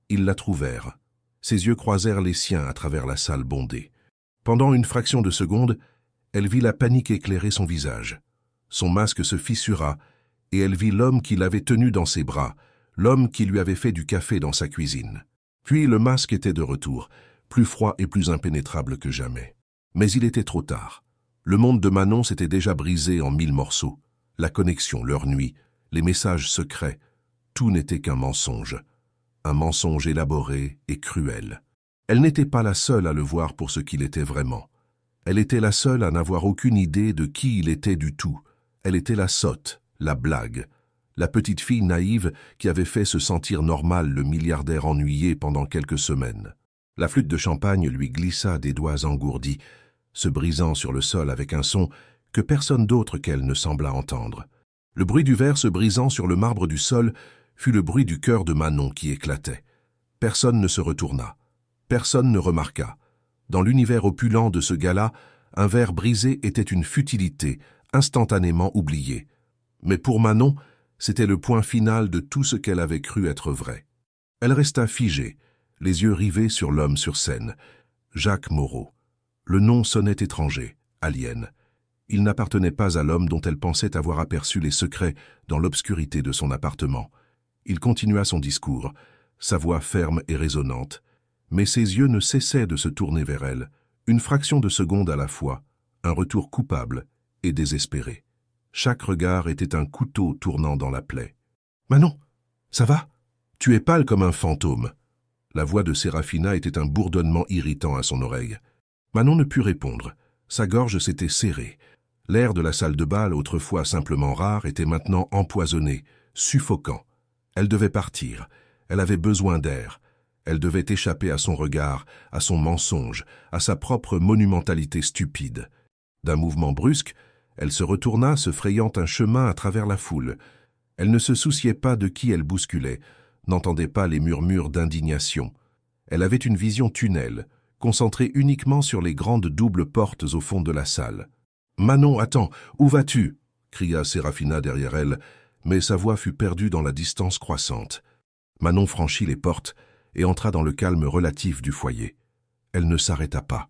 ils la trouvèrent. Ses yeux croisèrent les siens à travers la salle bondée. Pendant une fraction de seconde, elle vit la panique éclairer son visage. Son masque se fissura, et elle vit l'homme qui l'avait tenu dans ses bras, l'homme qui lui avait fait du café dans sa cuisine. Puis le masque était de retour, plus froid et plus impénétrable que jamais. Mais il était trop tard. Le monde de Manon s'était déjà brisé en 1000 morceaux. La connexion, leur nuit, les messages secrets, tout n'était qu'un mensonge. Un mensonge élaboré et cruel. Elle n'était pas la seule à le voir pour ce qu'il était vraiment. Elle était la seule à n'avoir aucune idée de qui il était du tout. Elle était la sotte, la blague, la petite fille naïve qui avait fait se sentir normal le milliardaire ennuyé pendant quelques semaines. La flûte de champagne lui glissa des doigts engourdis, se brisant sur le sol avec un son que personne d'autre qu'elle ne sembla entendre. Le bruit du verre se brisant sur le marbre du sol fut le bruit du cœur de Manon qui éclatait. Personne ne se retourna. Personne ne remarqua. Dans l'univers opulent de ce gala, un verre brisé était une futilité, instantanément oubliée. Mais pour Manon, c'était le point final de tout ce qu'elle avait cru être vrai. Elle resta figée, les yeux rivés sur l'homme sur scène. Jacques Moreau. Le nom sonnait étranger, alien. Il n'appartenait pas à l'homme dont elle pensait avoir aperçu les secrets dans l'obscurité de son appartement. Il continua son discours, sa voix ferme et résonnante, mais ses yeux ne cessaient de se tourner vers elle, une fraction de seconde à la fois, un retour coupable et désespéré. Chaque regard était un couteau tournant dans la plaie. « Manon, ça va? Tu es pâle comme un fantôme. » La voix de Sérafina était un bourdonnement irritant à son oreille. Manon ne put répondre. Sa gorge s'était serrée. L'air de la salle de bal, autrefois simplement rare, était maintenant empoisonné, suffocant. Elle devait partir. Elle avait besoin d'air. Elle devait échapper à son regard, à son mensonge, à sa propre monumentalité stupide. D'un mouvement brusque, elle se retourna, se frayant un chemin à travers la foule. Elle ne se souciait pas de qui elle bousculait, n'entendait pas les murmures d'indignation. Elle avait une vision tunnel, concentrée uniquement sur les grandes doubles portes au fond de la salle. « Manon, attends, où vas-tu » cria Sérafina derrière elle, mais sa voix fut perdue dans la distance croissante. Manon franchit les portes et entra dans le calme relatif du foyer. Elle ne s'arrêta pas.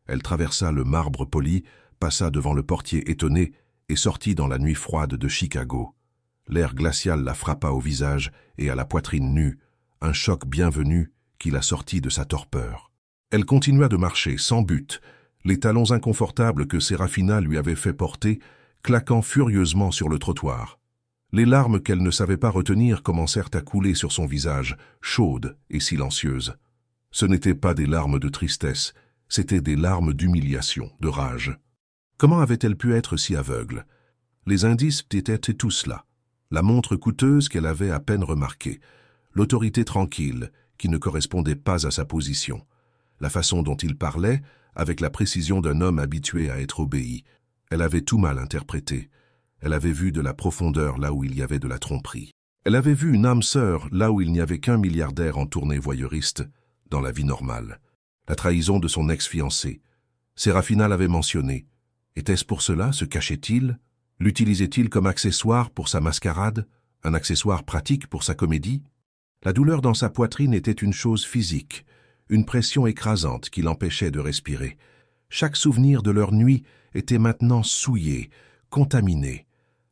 Elle traversa le marbre poli, passa devant le portier étonné et sortit dans la nuit froide de Chicago. L'air glacial la frappa au visage et à la poitrine nue, un choc bienvenu qui la sortit de sa torpeur. Elle continua de marcher sans but, les talons inconfortables que Sérafina lui avait fait porter, claquant furieusement sur le trottoir. Les larmes qu'elle ne savait pas retenir commencèrent à couler sur son visage, chaudes et silencieuses. Ce n'étaient pas des larmes de tristesse, c'étaient des larmes d'humiliation, de rage. Comment avait-elle pu être si aveugle? Les indices étaient tous là. La montre coûteuse qu'elle avait à peine remarquée, l'autorité tranquille qui ne correspondait pas à sa position, la façon dont il parlait, avec la précision d'un homme habitué à être obéi. Elle avait tout mal interprété. Elle avait vu de la profondeur là où il y avait de la tromperie. Elle avait vu une âme sœur là où il n'y avait qu'un milliardaire en tournée voyeuriste, dans la vie normale. La trahison de son ex-fiancé. Sérafina l'avait mentionné. Était-ce pour cela? Se cachait-il? L'utilisait-il comme accessoire pour sa mascarade? Un accessoire pratique pour sa comédie? La douleur dans sa poitrine était une chose physique, une pression écrasante qui l'empêchait de respirer. Chaque souvenir de leur nuit était maintenant souillé, contaminé.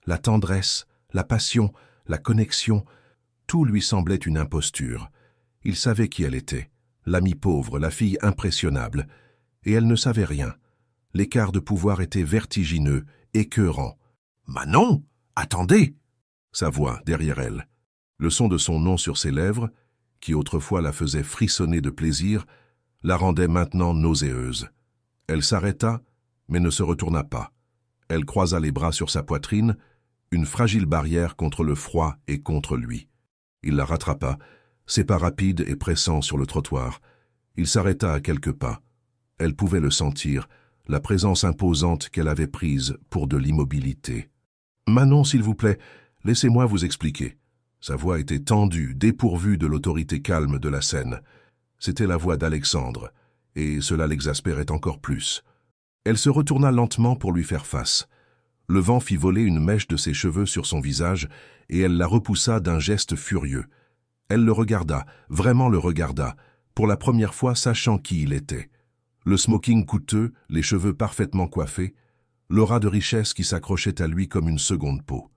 La tendresse, la passion, la connexion, tout lui semblait une imposture. Il savait qui elle était, l'amie pauvre, la fille impressionnable, et elle ne savait rien. L'écart de pouvoir était vertigineux, écœurant. « Manon, attendez !» Sa voix derrière elle. Le son de son nom sur ses lèvres, qui autrefois la faisait frissonner de plaisir, la rendait maintenant nauséeuse. Elle s'arrêta mais ne se retourna pas. Elle croisa les bras sur sa poitrine, une fragile barrière contre le froid et contre lui. Il la rattrapa, ses pas rapides et pressants sur le trottoir. Il s'arrêta à quelques pas. Elle pouvait le sentir, la présence imposante qu'elle avait prise pour de l'immobilité. « Manon, s'il vous plaît, laissez-moi vous expliquer. » Sa voix était tendue, dépourvue de l'autorité calme de la scène. C'était la voix d'Alexandre, et cela l'exaspérait encore plus. Elle se retourna lentement pour lui faire face. Le vent fit voler une mèche de ses cheveux sur son visage, et elle la repoussa d'un geste furieux. Elle le regarda, vraiment le regarda, pour la première fois sachant qui il était. Le smoking coûteux, les cheveux parfaitement coiffés, l'aura de richesse qui s'accrochait à lui comme une seconde peau.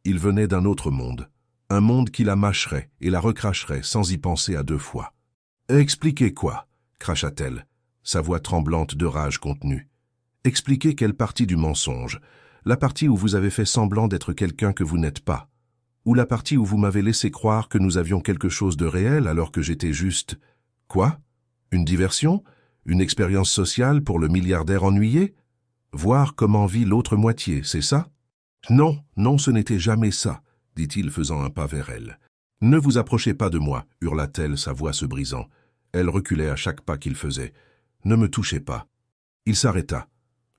Il venait d'un autre monde, un monde qui la mâcherait et la recracherait sans y penser à deux fois. « Expliquez quoi ?» cracha-t-elle, sa voix tremblante de rage contenue. « Expliquez quelle partie du mensonge, la partie où vous avez fait semblant d'être quelqu'un que vous n'êtes pas, ou la partie où vous m'avez laissé croire que nous avions quelque chose de réel alors que j'étais juste... Quoi? Une diversion? Une expérience sociale pour le milliardaire ennuyé? Voir comment vit l'autre moitié, c'est ça? Non, non, ce n'était jamais ça, dit-il faisant un pas vers elle. Ne vous approchez pas de moi, hurla-t-elle, sa voix se brisant. Elle reculait à chaque pas qu'il faisait. Ne me touchez pas. Il s'arrêta,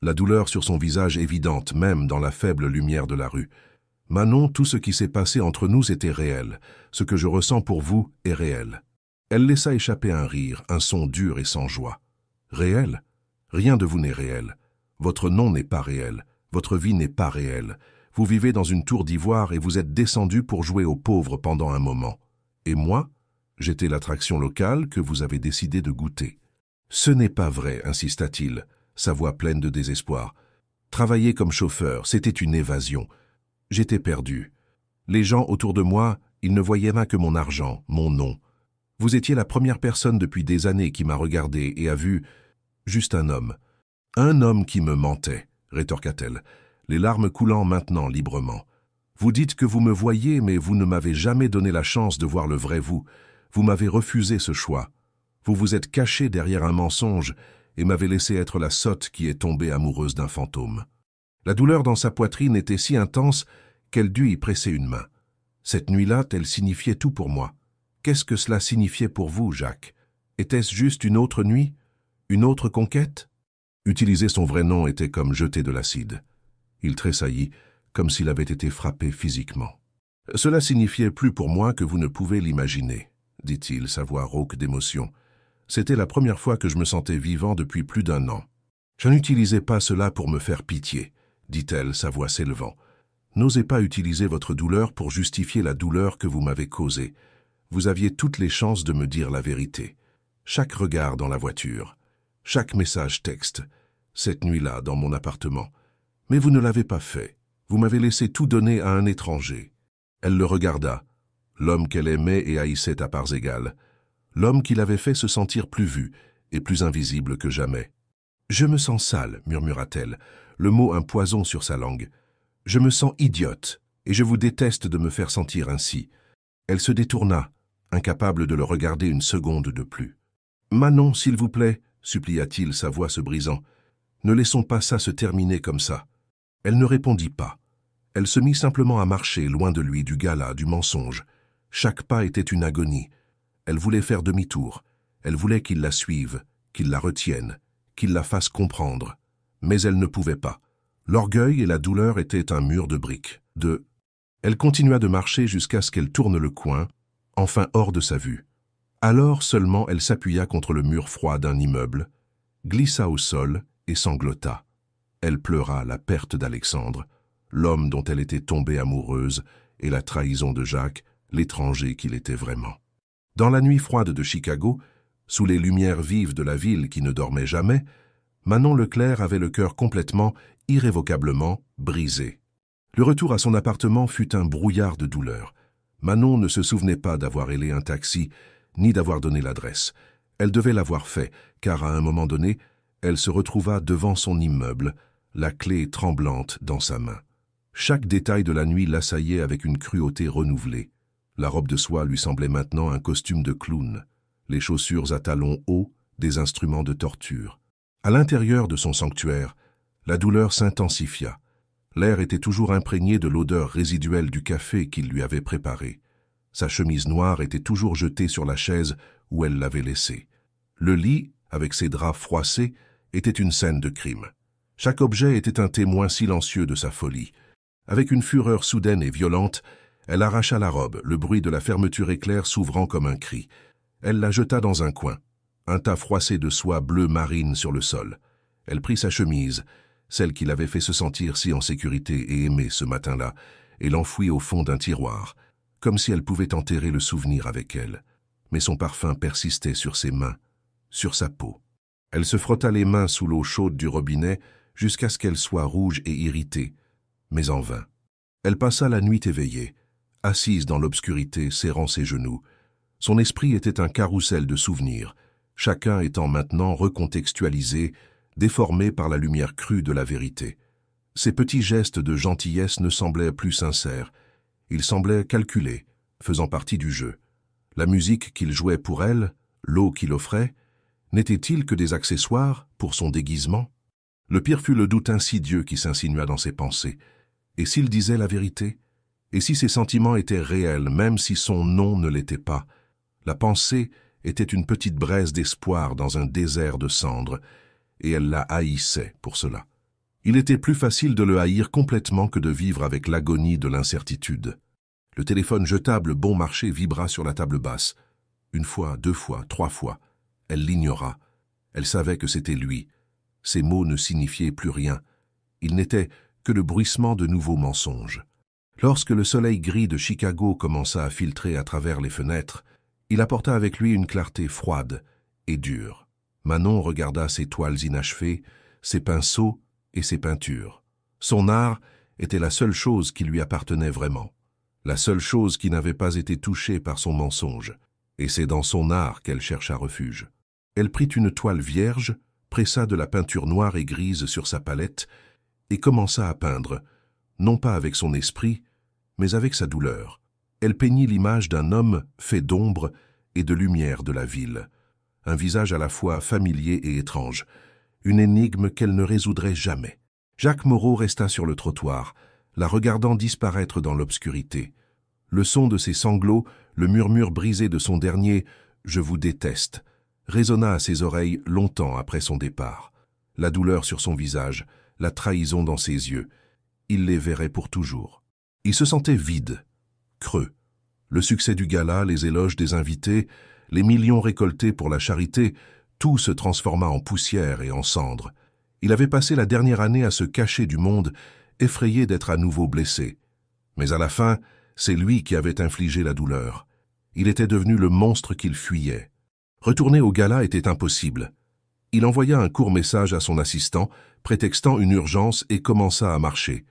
la douleur sur son visage évidente, même dans la faible lumière de la rue. Manon, tout ce qui s'est passé entre nous était réel. Ce que je ressens pour vous est réel. Elle laissa échapper un rire, un son dur et sans joie. Réel? Rien de vous n'est réel. Votre nom n'est pas réel. Votre vie n'est pas réelle. Vous vivez dans une tour d'ivoire et vous êtes descendu pour jouer aux pauvres pendant un moment. Et moi, j'étais l'attraction locale que vous avez décidé de goûter. Ce n'est pas vrai, insista-t-il, sa voix pleine de désespoir. Travailler comme chauffeur, c'était une évasion. J'étais perdu. Les gens autour de moi, ils ne voyaient rien que mon argent, mon nom. Vous étiez la première personne depuis des années qui m'a regardé et a vu juste un homme. Un homme qui me mentait, rétorqua-t-elle, les larmes coulant maintenant librement. Vous dites que vous me voyez, mais vous ne m'avez jamais donné la chance de voir le vrai vous. Vous m'avez refusé ce choix. Vous vous êtes caché derrière un mensonge et m'avez laissé être la sotte qui est tombée amoureuse d'un fantôme. La douleur dans sa poitrine était si intense qu'elle dut y presser une main. Cette nuit-là, elle signifiait tout pour moi. Qu'est-ce que cela signifiait pour vous, Jacques? Était-ce juste une autre nuit? Une autre conquête? Utiliser son vrai nom était comme jeter de l'acide. Il tressaillit, comme s'il avait été frappé physiquement. « Cela signifiait plus pour moi que vous ne pouvez l'imaginer, » dit-il, sa voix rauque d'émotion. « C'était la première fois que je me sentais vivant depuis plus d'1 an. Je n'utilisais pas cela pour me faire pitié, » dit-elle, sa voix s'élevant. « N'osez pas utiliser votre douleur pour justifier la douleur que vous m'avez causée. Vous aviez toutes les chances de me dire la vérité. Chaque regard dans la voiture, chaque message texte, cette nuit-là dans mon appartement. Mais vous ne l'avez pas fait. Vous m'avez laissé tout donner à un étranger. » Elle le regarda, l'homme qu'elle aimait et haïssait à parts égales, l'homme qui l'avait fait se sentir plus vu et plus invisible que jamais. « Je me sens sale, murmura-t-elle, le mot un poison sur sa langue. Je me sens idiote, et je vous déteste de me faire sentir ainsi. » Elle se détourna, incapable de le regarder une seconde de plus. « Manon, s'il vous plaît, » supplia-t-il, sa voix se brisant. « Ne laissons pas ça se terminer comme ça. » Elle ne répondit pas. Elle se mit simplement à marcher, loin de lui, du gala, du mensonge. Chaque pas était une agonie. Elle voulait faire demi-tour. Elle voulait qu'il la suive, qu'il la retienne, qu'il la fasse comprendre. Mais elle ne pouvait pas. L'orgueil et la douleur étaient un mur de briques. Elle continua de marcher jusqu'à ce qu'elle tourne le coin, enfin hors de sa vue. Alors seulement elle s'appuya contre le mur froid d'un immeuble, glissa au sol et sanglota. Elle pleura la perte d'Alexandre, l'homme dont elle était tombée amoureuse, et la trahison de Jacques, l'étranger qu'il était vraiment. Dans la nuit froide de Chicago, sous les lumières vives de la ville qui ne dormait jamais, Manon Leclerc avait le cœur complètement, irrévocablement, brisé. Le retour à son appartement fut un brouillard de douleur. Manon ne se souvenait pas d'avoir hélé un taxi, ni d'avoir donné l'adresse. Elle devait l'avoir fait, car à un moment donné, elle se retrouva devant son immeuble, la clé tremblante dans sa main. Chaque détail de la nuit l'assaillait avec une cruauté renouvelée. La robe de soie lui semblait maintenant un costume de clown, les chaussures à talons hauts, des instruments de torture. À l'intérieur de son sanctuaire, La douleur s'intensifia. L'air était toujours imprégné de l'odeur résiduelle du café qu'il lui avait préparé. Sa chemise noire était toujours jetée sur la chaise où elle l'avait laissée. Le lit, avec ses draps froissés, était une scène de crime. Chaque objet était un témoin silencieux de sa folie. Avec une fureur soudaine et violente, elle arracha la robe, le bruit de la fermeture éclair s'ouvrant comme un cri. Elle la jeta dans un coin, un tas froissé de soie bleu marine sur le sol. Elle prit sa chemise, celle qui l'avait fait se sentir si en sécurité et aimée ce matin-là, et l'enfouit au fond d'un tiroir, comme si elle pouvait enterrer le souvenir avec elle. Mais son parfum persistait sur ses mains, sur sa peau. Elle se frotta les mains sous l'eau chaude du robinet jusqu'à ce qu'elle soit rouge et irritée, mais en vain. Elle passa la nuit éveillée, assise dans l'obscurité, serrant ses genoux. Son esprit était un carrousel de souvenirs, chacun étant maintenant recontextualisé, déformé par la lumière crue de la vérité. Ses petits gestes de gentillesse ne semblaient plus sincères. Ils semblaient calculés, faisant partie du jeu. La musique qu'il jouait pour elle, l'eau qu'il offrait, n'était-il que des accessoires pour son déguisement? Le pire fut le doute insidieux qui s'insinua dans ses pensées. Et s'il disait la vérité? Et si ses sentiments étaient réels, même si son nom ne l'était pas? La pensée était une petite braise d'espoir dans un désert de cendres, et elle la haïssait pour cela. Il était plus facile de le haïr complètement que de vivre avec l'agonie de l'incertitude. Le téléphone jetable bon marché vibra sur la table basse. Une fois, 2 fois, 3 fois. Elle l'ignora. Elle savait que c'était lui. Ces mots ne signifiaient plus rien. Ils n'étaient que le bruissement de nouveaux mensonges. Lorsque le soleil gris de Chicago commença à filtrer à travers les fenêtres, il apporta avec lui une clarté froide et dure. Manon regarda ses toiles inachevées, ses pinceaux et ses peintures. Son art était la seule chose qui lui appartenait vraiment, la seule chose qui n'avait pas été touchée par son mensonge, et c'est dans son art qu'elle chercha refuge. Elle prit une toile vierge, pressa de la peinture noire et grise sur sa palette et commença à peindre, non pas avec son esprit, mais avec sa douleur. Elle peignit l'image d'un homme fait d'ombre et de lumière de la ville, un visage à la fois familier et étrange, une énigme qu'elle ne résoudrait jamais. Jacques Moreau resta sur le trottoir, la regardant disparaître dans l'obscurité. Le son de ses sanglots, le murmure brisé de son dernier « Je vous déteste » résonna à ses oreilles longtemps après son départ. La douleur sur son visage, la trahison dans ses yeux, il les verrait pour toujours. Il se sentait vide, creux. Le succès du gala, les éloges des invités, les millions récoltés pour la charité, tout se transforma en poussière et en cendres. Il avait passé la dernière année à se cacher du monde, effrayé d'être à nouveau blessé. Mais à la fin, c'est lui qui avait infligé la douleur. Il était devenu le monstre qu'il fuyait. Retourner au gala était impossible. Il envoya un court message à son assistant, prétextant une urgence et commença à marcher.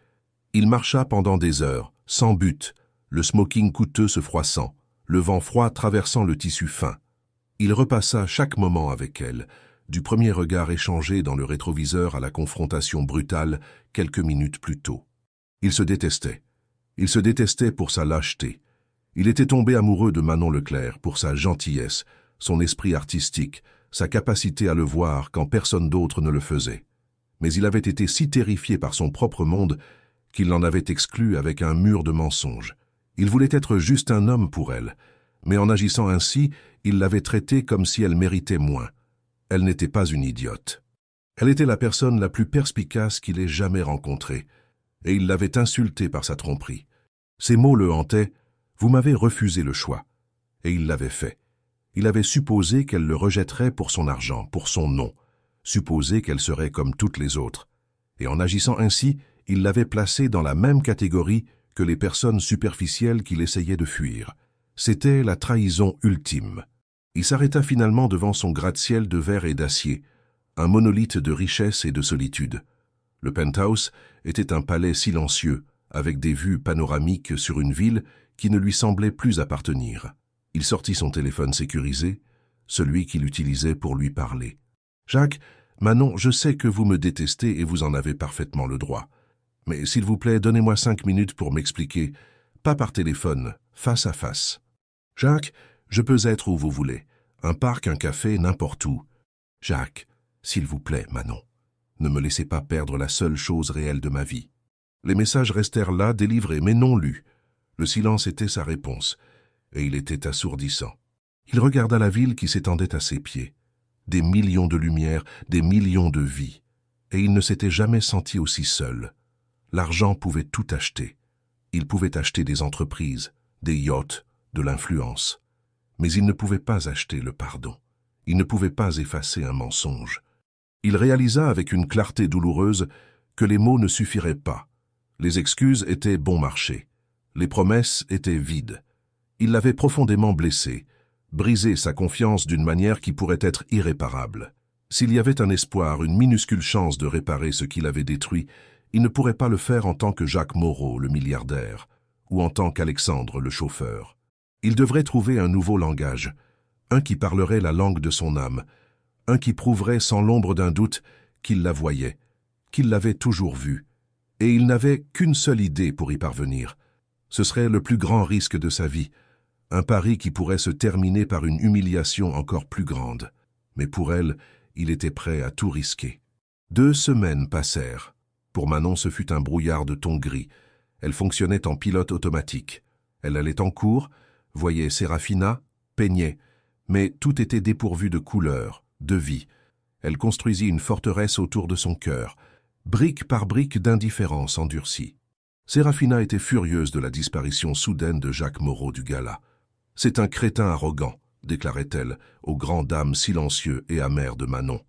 Il marcha pendant des heures, sans but, le smoking coûteux se froissant, le vent froid traversant le tissu fin. Il repassa chaque moment avec elle, du premier regard échangé dans le rétroviseur à la confrontation brutale quelques minutes plus tôt. Il se détestait. Il se détestait pour sa lâcheté. Il était tombé amoureux de Manon Leclerc pour sa gentillesse, son esprit artistique, sa capacité à le voir quand personne d'autre ne le faisait. Mais il avait été si terrifié par son propre monde qu'il l'en avait exclu avec un mur de mensonges. Il voulait être juste un homme pour elle, mais en agissant ainsi, il l'avait traitée comme si elle méritait moins. Elle n'était pas une idiote. Elle était la personne la plus perspicace qu'il ait jamais rencontrée, et il l'avait insultée par sa tromperie. Ces mots le hantaient « Vous m'avez refusé le choix », et il l'avait fait. Il avait supposé qu'elle le rejetterait pour son argent, pour son nom, supposé qu'elle serait comme toutes les autres. Et en agissant ainsi, il l'avait placée dans la même catégorie que les personnes superficielles qu'il essayait de fuir. C'était la trahison ultime. Il s'arrêta finalement devant son gratte-ciel de verre et d'acier, un monolithe de richesse et de solitude. Le penthouse était un palais silencieux, avec des vues panoramiques sur une ville qui ne lui semblait plus appartenir. Il sortit son téléphone sécurisé, celui qu'il utilisait pour lui parler. « Jacques, Manon, je sais que vous me détestez et vous en avez parfaitement le droit. Mais s'il vous plaît, donnez-moi 5 minutes pour m'expliquer, pas par téléphone, face à face. Jacques, je peux être où vous voulez, un parc, un café, n'importe où. Jacques, s'il vous plaît, Manon. Ne me laissez pas perdre la seule chose réelle de ma vie. Les messages restèrent là, délivrés, mais non lus. Le silence était sa réponse, et il était assourdissant. Il regarda la ville qui s'étendait à ses pieds. Des millions de lumières, des millions de vies. Et il ne s'était jamais senti aussi seul. L'argent pouvait tout acheter. Il pouvait acheter des entreprises, des yachts, de l'influence. Mais il ne pouvait pas acheter le pardon. Il ne pouvait pas effacer un mensonge. Il réalisa avec une clarté douloureuse que les mots ne suffiraient pas. Les excuses étaient bon marché. Les promesses étaient vides. Il l'avait profondément blessé, brisé sa confiance d'une manière qui pourrait être irréparable. S'il y avait un espoir, une minuscule chance de réparer ce qu'il avait détruit, il ne pourrait pas le faire en tant que Jacques Moreau, le milliardaire, ou en tant qu'Alexandre, le chauffeur. Il devrait trouver un nouveau langage, un qui parlerait la langue de son âme, un qui prouverait sans l'ombre d'un doute qu'il la voyait, qu'il l'avait toujours vue, et il n'avait qu'une seule idée pour y parvenir. Ce serait le plus grand risque de sa vie, un pari qui pourrait se terminer par une humiliation encore plus grande. Mais pour elle, il était prêt à tout risquer. 2 semaines passèrent. Pour Manon, ce fut un brouillard de ton gris. Elle fonctionnait en pilote automatique. Elle allait en cours, voyait Sérafina, peignait, mais tout était dépourvu de couleur, de vie. Elle construisit une forteresse autour de son cœur, brique par brique d'indifférence endurcie. Sérafina était furieuse de la disparition soudaine de Jacques Moreau du gala. « C'est un crétin arrogant », déclarait-elle aux grands dames silencieux et amers de Manon.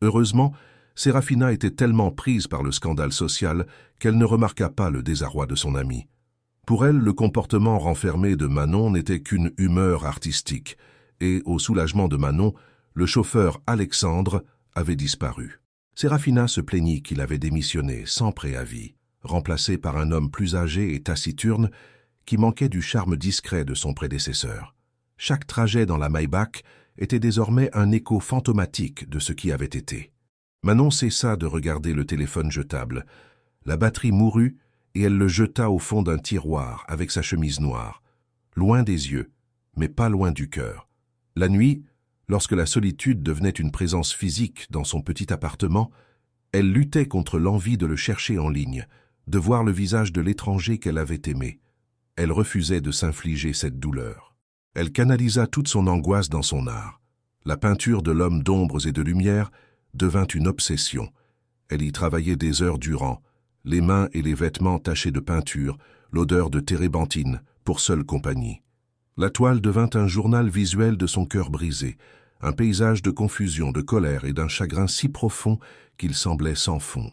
Heureusement, Sérafina était tellement prise par le scandale social qu'elle ne remarqua pas le désarroi de son amie. Pour elle, le comportement renfermé de Manon n'était qu'une humeur artistique, et, au soulagement de Manon, le chauffeur Alexandre avait disparu. Sérafina se plaignit qu'il avait démissionné sans préavis, remplacé par un homme plus âgé et taciturne qui manquait du charme discret de son prédécesseur. Chaque trajet dans la Maybach était désormais un écho fantomatique de ce qui avait été. Manon cessa de regarder le téléphone jetable. La batterie mourut et elle le jeta au fond d'un tiroir avec sa chemise noire, loin des yeux, mais pas loin du cœur. La nuit, lorsque la solitude devenait une présence physique dans son petit appartement, elle luttait contre l'envie de le chercher en ligne, de voir le visage de l'étranger qu'elle avait aimé. Elle refusait de s'infliger cette douleur. Elle canalisa toute son angoisse dans son art. La peinture de l'homme d'ombres et de lumière devint une obsession. Elle y travaillait des heures durant, les mains et les vêtements tachés de peinture, l'odeur de térébenthine, pour seule compagnie. La toile devint un journal visuel de son cœur brisé, un paysage de confusion, de colère et d'un chagrin si profond qu'il semblait sans fond.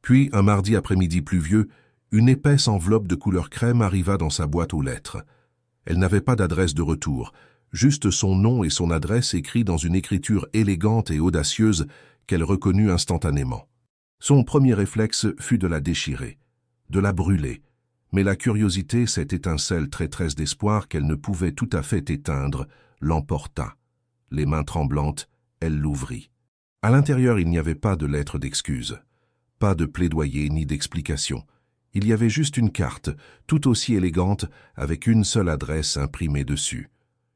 Puis, un mardi après-midi pluvieux, une épaisse enveloppe de couleur crème arriva dans sa boîte aux lettres. Elle n'avait pas d'adresse de retour, juste son nom et son adresse écrits dans une écriture élégante et audacieuse qu'elle reconnut instantanément. Son premier réflexe fut de la déchirer, de la brûler, mais la curiosité, cette étincelle traîtresse d'espoir qu'elle ne pouvait tout à fait éteindre, l'emporta. Les mains tremblantes, elle l'ouvrit. À l'intérieur, il n'y avait pas de lettre d'excuse, pas de plaidoyer ni d'explication. Il y avait juste une carte, tout aussi élégante, avec une seule adresse imprimée dessus.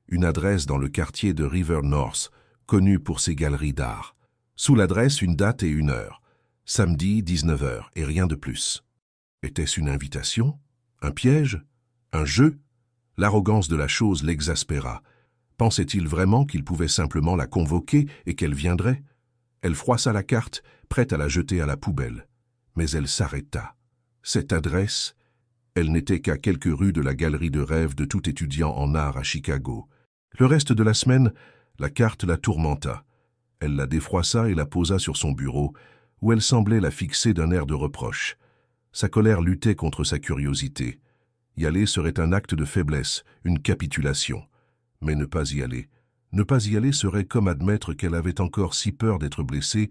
Une adresse dans le quartier de River North, connu pour ses galeries d'art. Sous l'adresse, une date et une heure. Samedi, 19 h, et rien de plus. Était-ce une invitation? Un piège? Un jeu? L'arrogance de la chose l'exaspéra. Pensait-il vraiment qu'il pouvait simplement la convoquer et qu'elle viendrait? Elle froissa la carte, prête à la jeter à la poubelle. Mais elle s'arrêta. Cette adresse, elle n'était qu'à quelques rues de la galerie de rêve de tout étudiant en art à Chicago. Le reste de la semaine, la carte la tourmenta. Elle la défroissa et la posa sur son bureau, où elle semblait la fixer d'un air de reproche. Sa colère luttait contre sa curiosité. Y aller serait un acte de faiblesse, une capitulation. Mais ne pas y aller. Ne pas y aller serait comme admettre qu'elle avait encore si peur d'être blessée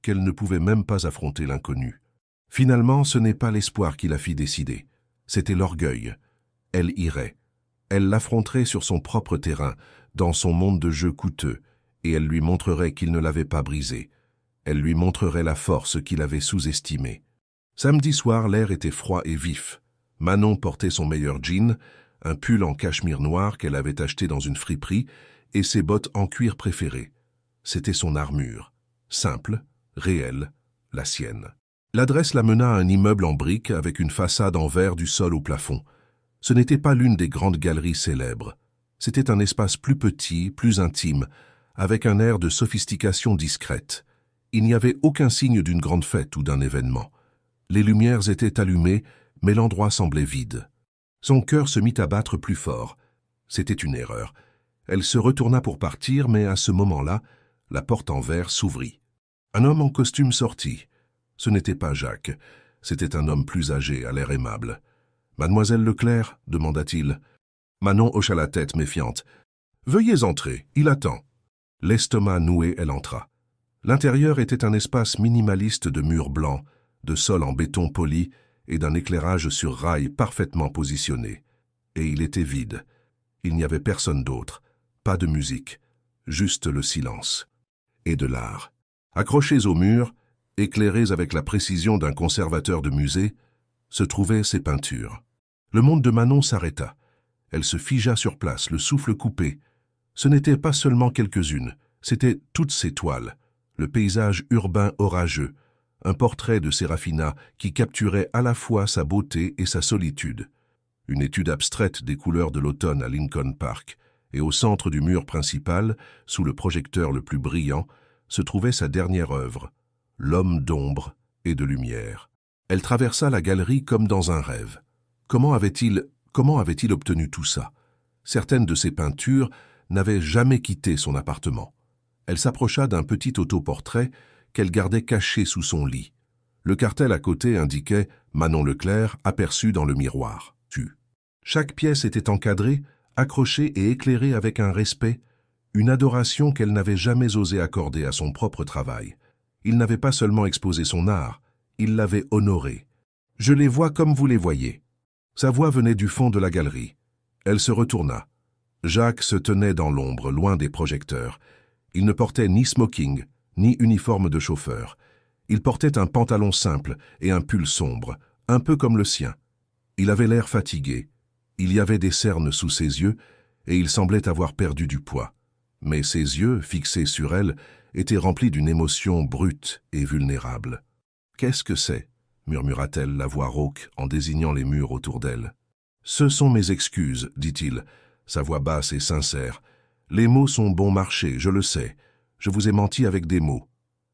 qu'elle ne pouvait même pas affronter l'inconnu. Finalement, ce n'est pas l'espoir qui la fit décider. C'était l'orgueil. Elle irait. Elle l'affronterait sur son propre terrain, dans son monde de jeu coûteux, et elle lui montrerait qu'il ne l'avait pas brisé. Elle lui montrerait la force qu'il avait sous-estimée. Samedi soir, l'air était froid et vif. Manon portait son meilleur jean, un pull en cachemire noir qu'elle avait acheté dans une friperie, et ses bottes en cuir préférées. C'était son armure, simple, réelle, la sienne. L'adresse la mena à un immeuble en briques avec une façade en verre du sol au plafond. Ce n'était pas l'une des grandes galeries célèbres. C'était un espace plus petit, plus intime, avec un air de sophistication discrète. Il n'y avait aucun signe d'une grande fête ou d'un événement. Les lumières étaient allumées, mais l'endroit semblait vide. Son cœur se mit à battre plus fort. C'était une erreur. Elle se retourna pour partir, mais à ce moment-là, la porte en verre s'ouvrit. Un homme en costume sortit. Ce n'était pas Jacques. C'était un homme plus âgé, à l'air aimable. « Mademoiselle Leclerc ?» demanda-t-il. Manon hocha la tête méfiante. « Veuillez entrer, il attend. » L'estomac noué, elle entra. L'intérieur était un espace minimaliste de murs blancs, de sol en béton poli et d'un éclairage sur rail parfaitement positionné. Et il était vide. Il n'y avait personne d'autre, pas de musique, juste le silence. Et de l'art. Accrochés au mur, éclairés avec la précision d'un conservateur de musée, se trouvaient ses peintures. Le monde de Manon s'arrêta. Elle se figea sur place, le souffle coupé. Ce n'était pas seulement quelques-unes, c'était toutes ses toiles, le paysage urbain orageux, un portrait de Sérafina qui capturait à la fois sa beauté et sa solitude. Une étude abstraite des couleurs de l'automne à Lincoln Park, et au centre du mur principal, sous le projecteur le plus brillant, se trouvait sa dernière œuvre, L'homme d'ombre et de lumière. Elle traversa la galerie comme dans un rêve. Comment avait-il obtenu tout ça? Certaines de ses peintures n'avaient jamais quitté son appartement. Elle s'approcha d'un petit autoportrait qu'elle gardait caché sous son lit. Le cartel à côté indiquait « Manon Leclerc, aperçue dans le miroir. Tu ». Chaque pièce était encadrée, accrochée et éclairée avec un respect, une adoration qu'elle n'avait jamais osé accorder à son propre travail. Il n'avait pas seulement exposé son art, il l'avait honoré. « Je les vois comme vous les voyez ». Sa voix venait du fond de la galerie. Elle se retourna. Jacques se tenait dans l'ombre, loin des projecteurs. Il ne portait ni smoking, ni uniforme de chauffeur. Il portait un pantalon simple et un pull sombre, un peu comme le sien. Il avait l'air fatigué. Il y avait des cernes sous ses yeux et il semblait avoir perdu du poids. Mais ses yeux, fixés sur elle, étaient remplis d'une émotion brute et vulnérable. « Qu'est-ce que c'est ?» murmura-t-elle, la voix rauque, en désignant les murs autour d'elle. « Ce sont mes excuses, dit-il, sa voix basse et sincère. Les mots sont bon marché, je le sais. Je vous ai menti avec des mots.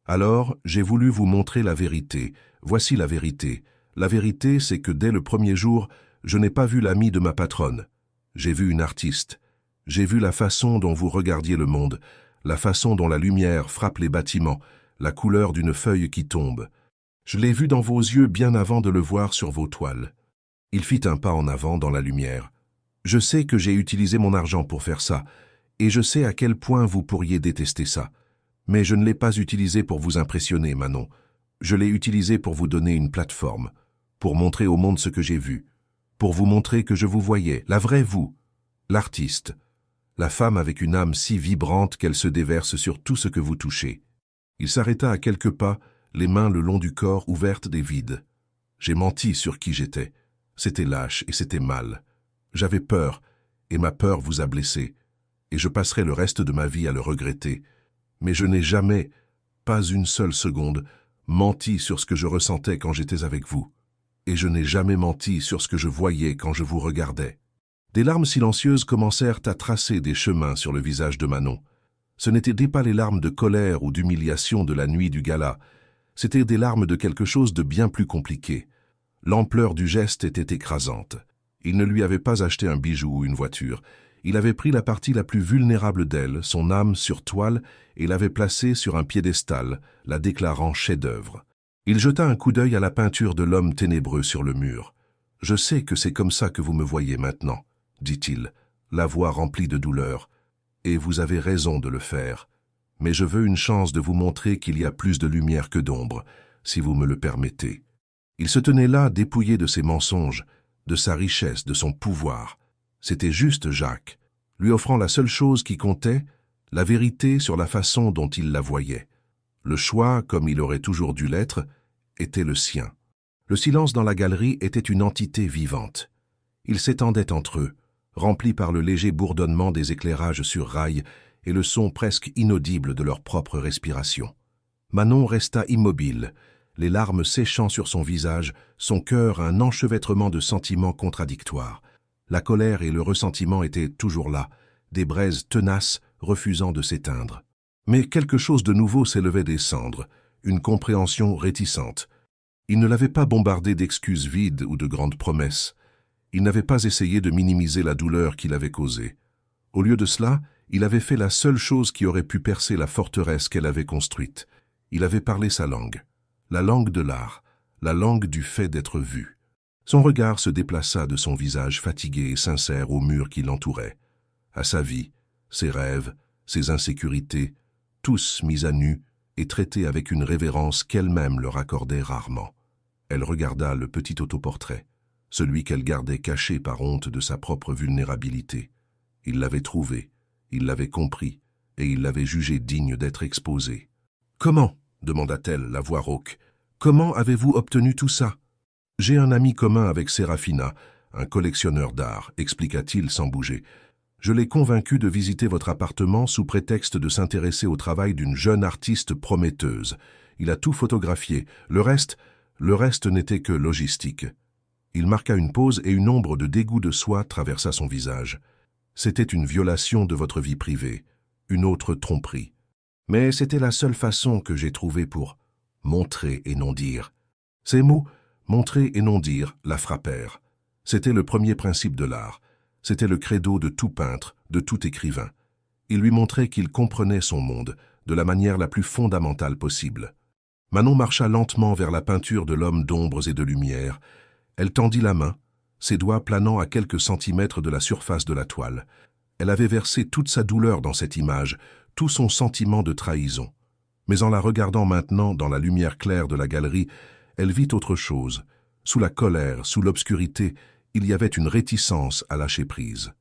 Alors, j'ai voulu vous montrer la vérité. Voici la vérité. La vérité, c'est que dès le premier jour, je n'ai pas vu l'ami de ma patronne. J'ai vu une artiste. J'ai vu la façon dont vous regardiez le monde, la façon dont la lumière frappe les bâtiments, la couleur d'une feuille qui tombe. Je l'ai vu dans vos yeux bien avant de le voir sur vos toiles. » Il fit un pas en avant dans la lumière. « Je sais que j'ai utilisé mon argent pour faire ça, et je sais à quel point vous pourriez détester ça. Mais je ne l'ai pas utilisé pour vous impressionner, Manon. Je l'ai utilisé pour vous donner une plateforme, pour montrer au monde ce que j'ai vu, pour vous montrer que je vous voyais, la vraie vous, l'artiste, la femme avec une âme si vibrante qu'elle se déverse sur tout ce que vous touchez. » Il s'arrêta à quelques pas, les mains le long du corps ouvertes des vides. « J'ai menti sur qui j'étais. C'était lâche et c'était mal. J'avais peur, et ma peur vous a blessé, et je passerai le reste de ma vie à le regretter. Mais je n'ai jamais, pas une seule seconde, menti sur ce que je ressentais quand j'étais avec vous. Et je n'ai jamais menti sur ce que je voyais quand je vous regardais. » Des larmes silencieuses commencèrent à tracer des chemins sur le visage de Manon. Ce n'étaient pas les larmes de colère ou d'humiliation de la nuit du gala, c'étaient des larmes de quelque chose de bien plus compliqué. L'ampleur du geste était écrasante. Il ne lui avait pas acheté un bijou ou une voiture. Il avait pris la partie la plus vulnérable d'elle, son âme sur toile, et l'avait placée sur un piédestal, la déclarant chef-d'œuvre. Il jeta un coup d'œil à la peinture de l'homme ténébreux sur le mur. « Je sais que c'est comme ça que vous me voyez maintenant, » dit-il, la voix remplie de douleur. « Et vous avez raison de le faire. Mais je veux une chance de vous montrer qu'il y a plus de lumière que d'ombre, si vous me le permettez. » Il se tenait là, dépouillé de ses mensonges, de sa richesse, de son pouvoir. C'était juste Jacques, lui offrant la seule chose qui comptait, la vérité sur la façon dont il la voyait. Le choix, comme il aurait toujours dû l'être, était le sien. Le silence dans la galerie était une entité vivante. Il s'étendait entre eux, rempli par le léger bourdonnement des éclairages sur rail et le son presque inaudible de leur propre respiration. Manon resta immobile, les larmes séchant sur son visage, son cœur un enchevêtrement de sentiments contradictoires. La colère et le ressentiment étaient toujours là, des braises tenaces refusant de s'éteindre. Mais quelque chose de nouveau s'élevait des cendres, une compréhension réticente. Il ne l'avait pas bombardé d'excuses vides ou de grandes promesses. Il n'avait pas essayé de minimiser la douleur qu'il avait causée. Au lieu de cela, il avait fait la seule chose qui aurait pu percer la forteresse qu'elle avait construite. Il avait parlé sa langue, la langue de l'art, la langue du fait d'être vu. Son regard se déplaça de son visage fatigué et sincère au mur qui l'entourait, à sa vie, ses rêves, ses insécurités, tous mis à nu et traités avec une révérence qu'elle-même leur accordait rarement. Elle regarda le petit autoportrait, celui qu'elle gardait caché par honte de sa propre vulnérabilité. Il l'avait trouvé, il l'avait compris, et il l'avait jugé digne d'être exposé. « Comment ?» demanda-t-elle, la voix rauque. « Comment avez-vous obtenu tout ça ?»« J'ai un ami commun avec Sérafina, un collectionneur d'art, expliqua-t-il sans bouger. Je l'ai convaincu de visiter votre appartement sous prétexte de s'intéresser au travail d'une jeune artiste prometteuse. Il a tout photographié. Le reste n'était que logistique. » Il marqua une pause et une ombre de dégoût de soi traversa son visage. C'était une violation de votre vie privée, une autre tromperie. Mais c'était la seule façon que j'ai trouvée pour montrer et non dire. Ces mots, montrer et non dire, la frappèrent. C'était le premier principe de l'art. C'était le credo de tout peintre, de tout écrivain. Il lui montrait qu'il comprenait son monde, de la manière la plus fondamentale possible. Manon marcha lentement vers la peinture de l'homme d'ombres et de lumière. Elle tendit la main, ses doigts planant à quelques centimètres de la surface de la toile. Elle avait versé toute sa douleur dans cette image, tout son sentiment de trahison. Mais en la regardant maintenant dans la lumière claire de la galerie, elle vit autre chose. Sous la colère, sous l'obscurité, il y avait une réticence à lâcher prise.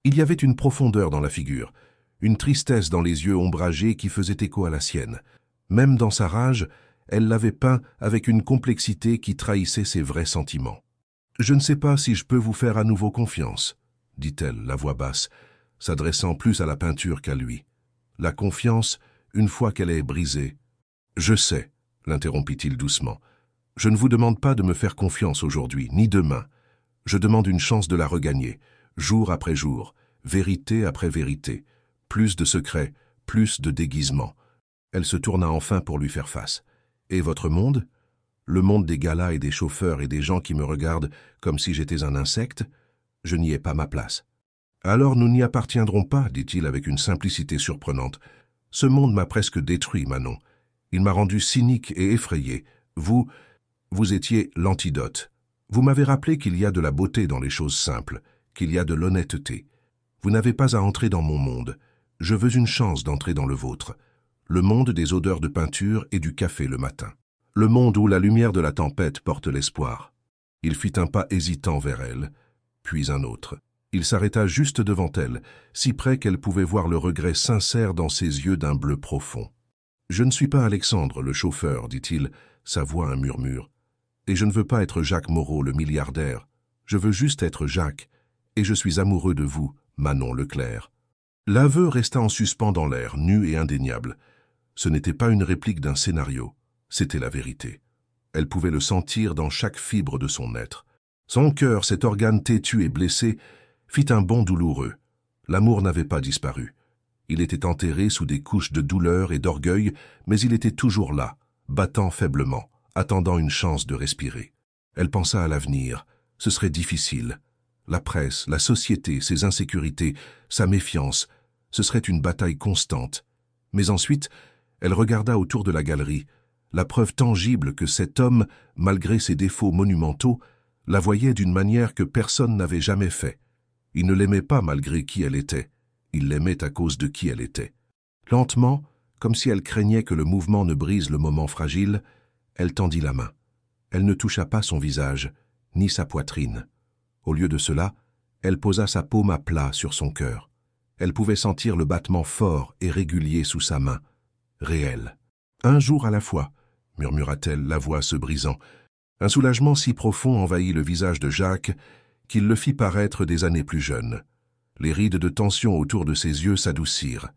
Il y avait une profondeur dans la figure, une tristesse dans les yeux ombragés qui faisait écho à la sienne. Même dans sa rage, elle l'avait peint avec une complexité qui trahissait ses vrais sentiments. « Je ne sais pas si je peux vous faire à nouveau confiance, » dit-elle, la voix basse, s'adressant plus à la peinture qu'à lui. « La confiance, une fois qu'elle est brisée. »« Je sais, » l'interrompit-il doucement. « Je ne vous demande pas de me faire confiance aujourd'hui, ni demain. Je demande une chance de la regagner, jour après jour, vérité après vérité, plus de secrets, plus de déguisements. » Elle se tourna enfin pour lui faire face. « Et votre monde ? Le monde des galas et des chauffeurs et des gens qui me regardent comme si j'étais un insecte ? Je n'y ai pas ma place. »« Alors nous n'y appartiendrons pas, dit-il avec une simplicité surprenante. Ce monde m'a presque détruit, Manon. Il m'a rendu cynique et effrayé. Vous étiez l'antidote. Vous m'avez rappelé qu'il y a de la beauté dans les choses simples, qu'il y a de l'honnêteté. Vous n'avez pas à entrer dans mon monde. Je veux une chance d'entrer dans le vôtre. Le monde des odeurs de peinture et du café le matin. Le monde où la lumière de la tempête porte l'espoir. » Il fit un pas hésitant vers elle, puis un autre. Il s'arrêta juste devant elle, si près qu'elle pouvait voir le regret sincère dans ses yeux d'un bleu profond. « Je ne suis pas Alexandre, le chauffeur, dit-il, sa voix un murmure. Et je ne veux pas être Jacques Moreau, le milliardaire. Je veux juste être Jacques, et je suis amoureux de vous, Manon Leclerc. » L'aveu resta en suspens dans l'air, nu et indéniable. Ce n'était pas une réplique d'un scénario, c'était la vérité. Elle pouvait le sentir dans chaque fibre de son être. Son cœur, cet organe têtu et blessé, fit un bond douloureux. L'amour n'avait pas disparu. Il était enterré sous des couches de douleur et d'orgueil, mais il était toujours là, battant faiblement, attendant une chance de respirer. Elle pensa à l'avenir. Ce serait difficile. La presse, la société, ses insécurités, sa méfiance, ce serait une bataille constante. Mais ensuite, elle regarda autour de la galerie, la preuve tangible que cet homme, malgré ses défauts monumentaux, la voyait d'une manière que personne n'avait jamais fait. Il ne l'aimait pas malgré qui elle était, il l'aimait à cause de qui elle était. Lentement, comme si elle craignait que le mouvement ne brise le moment fragile, elle tendit la main. Elle ne toucha pas son visage, ni sa poitrine. Au lieu de cela, elle posa sa paume à plat sur son cœur. Elle pouvait sentir le battement fort et régulier sous sa main, réel. « Un jour à la fois », murmura-t-elle, la voix se brisant. Un soulagement si profond envahit le visage de Jacques qu'il le fit paraître des années plus jeune. Les rides de tension autour de ses yeux s'adoucirent.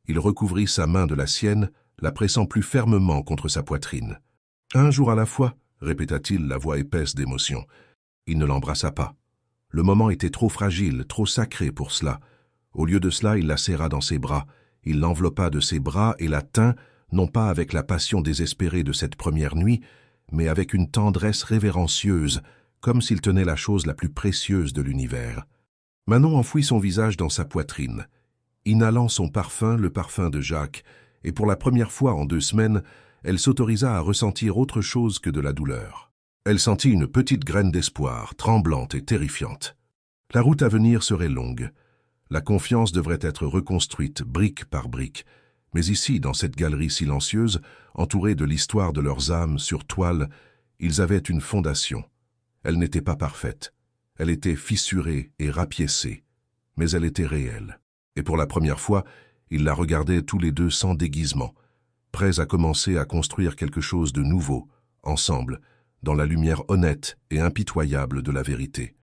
Il recouvrit sa main de la sienne, la pressant plus fermement contre sa poitrine. Un jour à la fois, répéta-t-il, la voix épaisse d'émotion. Il ne l'embrassa pas. Le moment était trop fragile, trop sacré pour cela. Au lieu de cela, il la serra dans ses bras. Il l'enveloppa de ses bras et la tint, non pas avec la passion désespérée de cette première nuit, mais avec une tendresse révérencieuse, comme s'il tenait la chose la plus précieuse de l'univers. Manon enfouit son visage dans sa poitrine, inhalant son parfum, le parfum de Jacques, et pour la première fois en 2 semaines, elle s'autorisa à ressentir autre chose que de la douleur. Elle sentit une petite graine d'espoir, tremblante et terrifiante. La route à venir serait longue. La confiance devrait être reconstruite brique par brique. Mais ici, dans cette galerie silencieuse, entourée de l'histoire de leurs âmes sur toile, ils avaient une fondation. Elle n'était pas parfaite. Elle était fissurée et rapiécée. Mais elle était réelle. Et pour la première fois, ils la regardaient tous les deux sans déguisement, prêts à commencer à construire quelque chose de nouveau, ensemble, dans la lumière honnête et impitoyable de la vérité.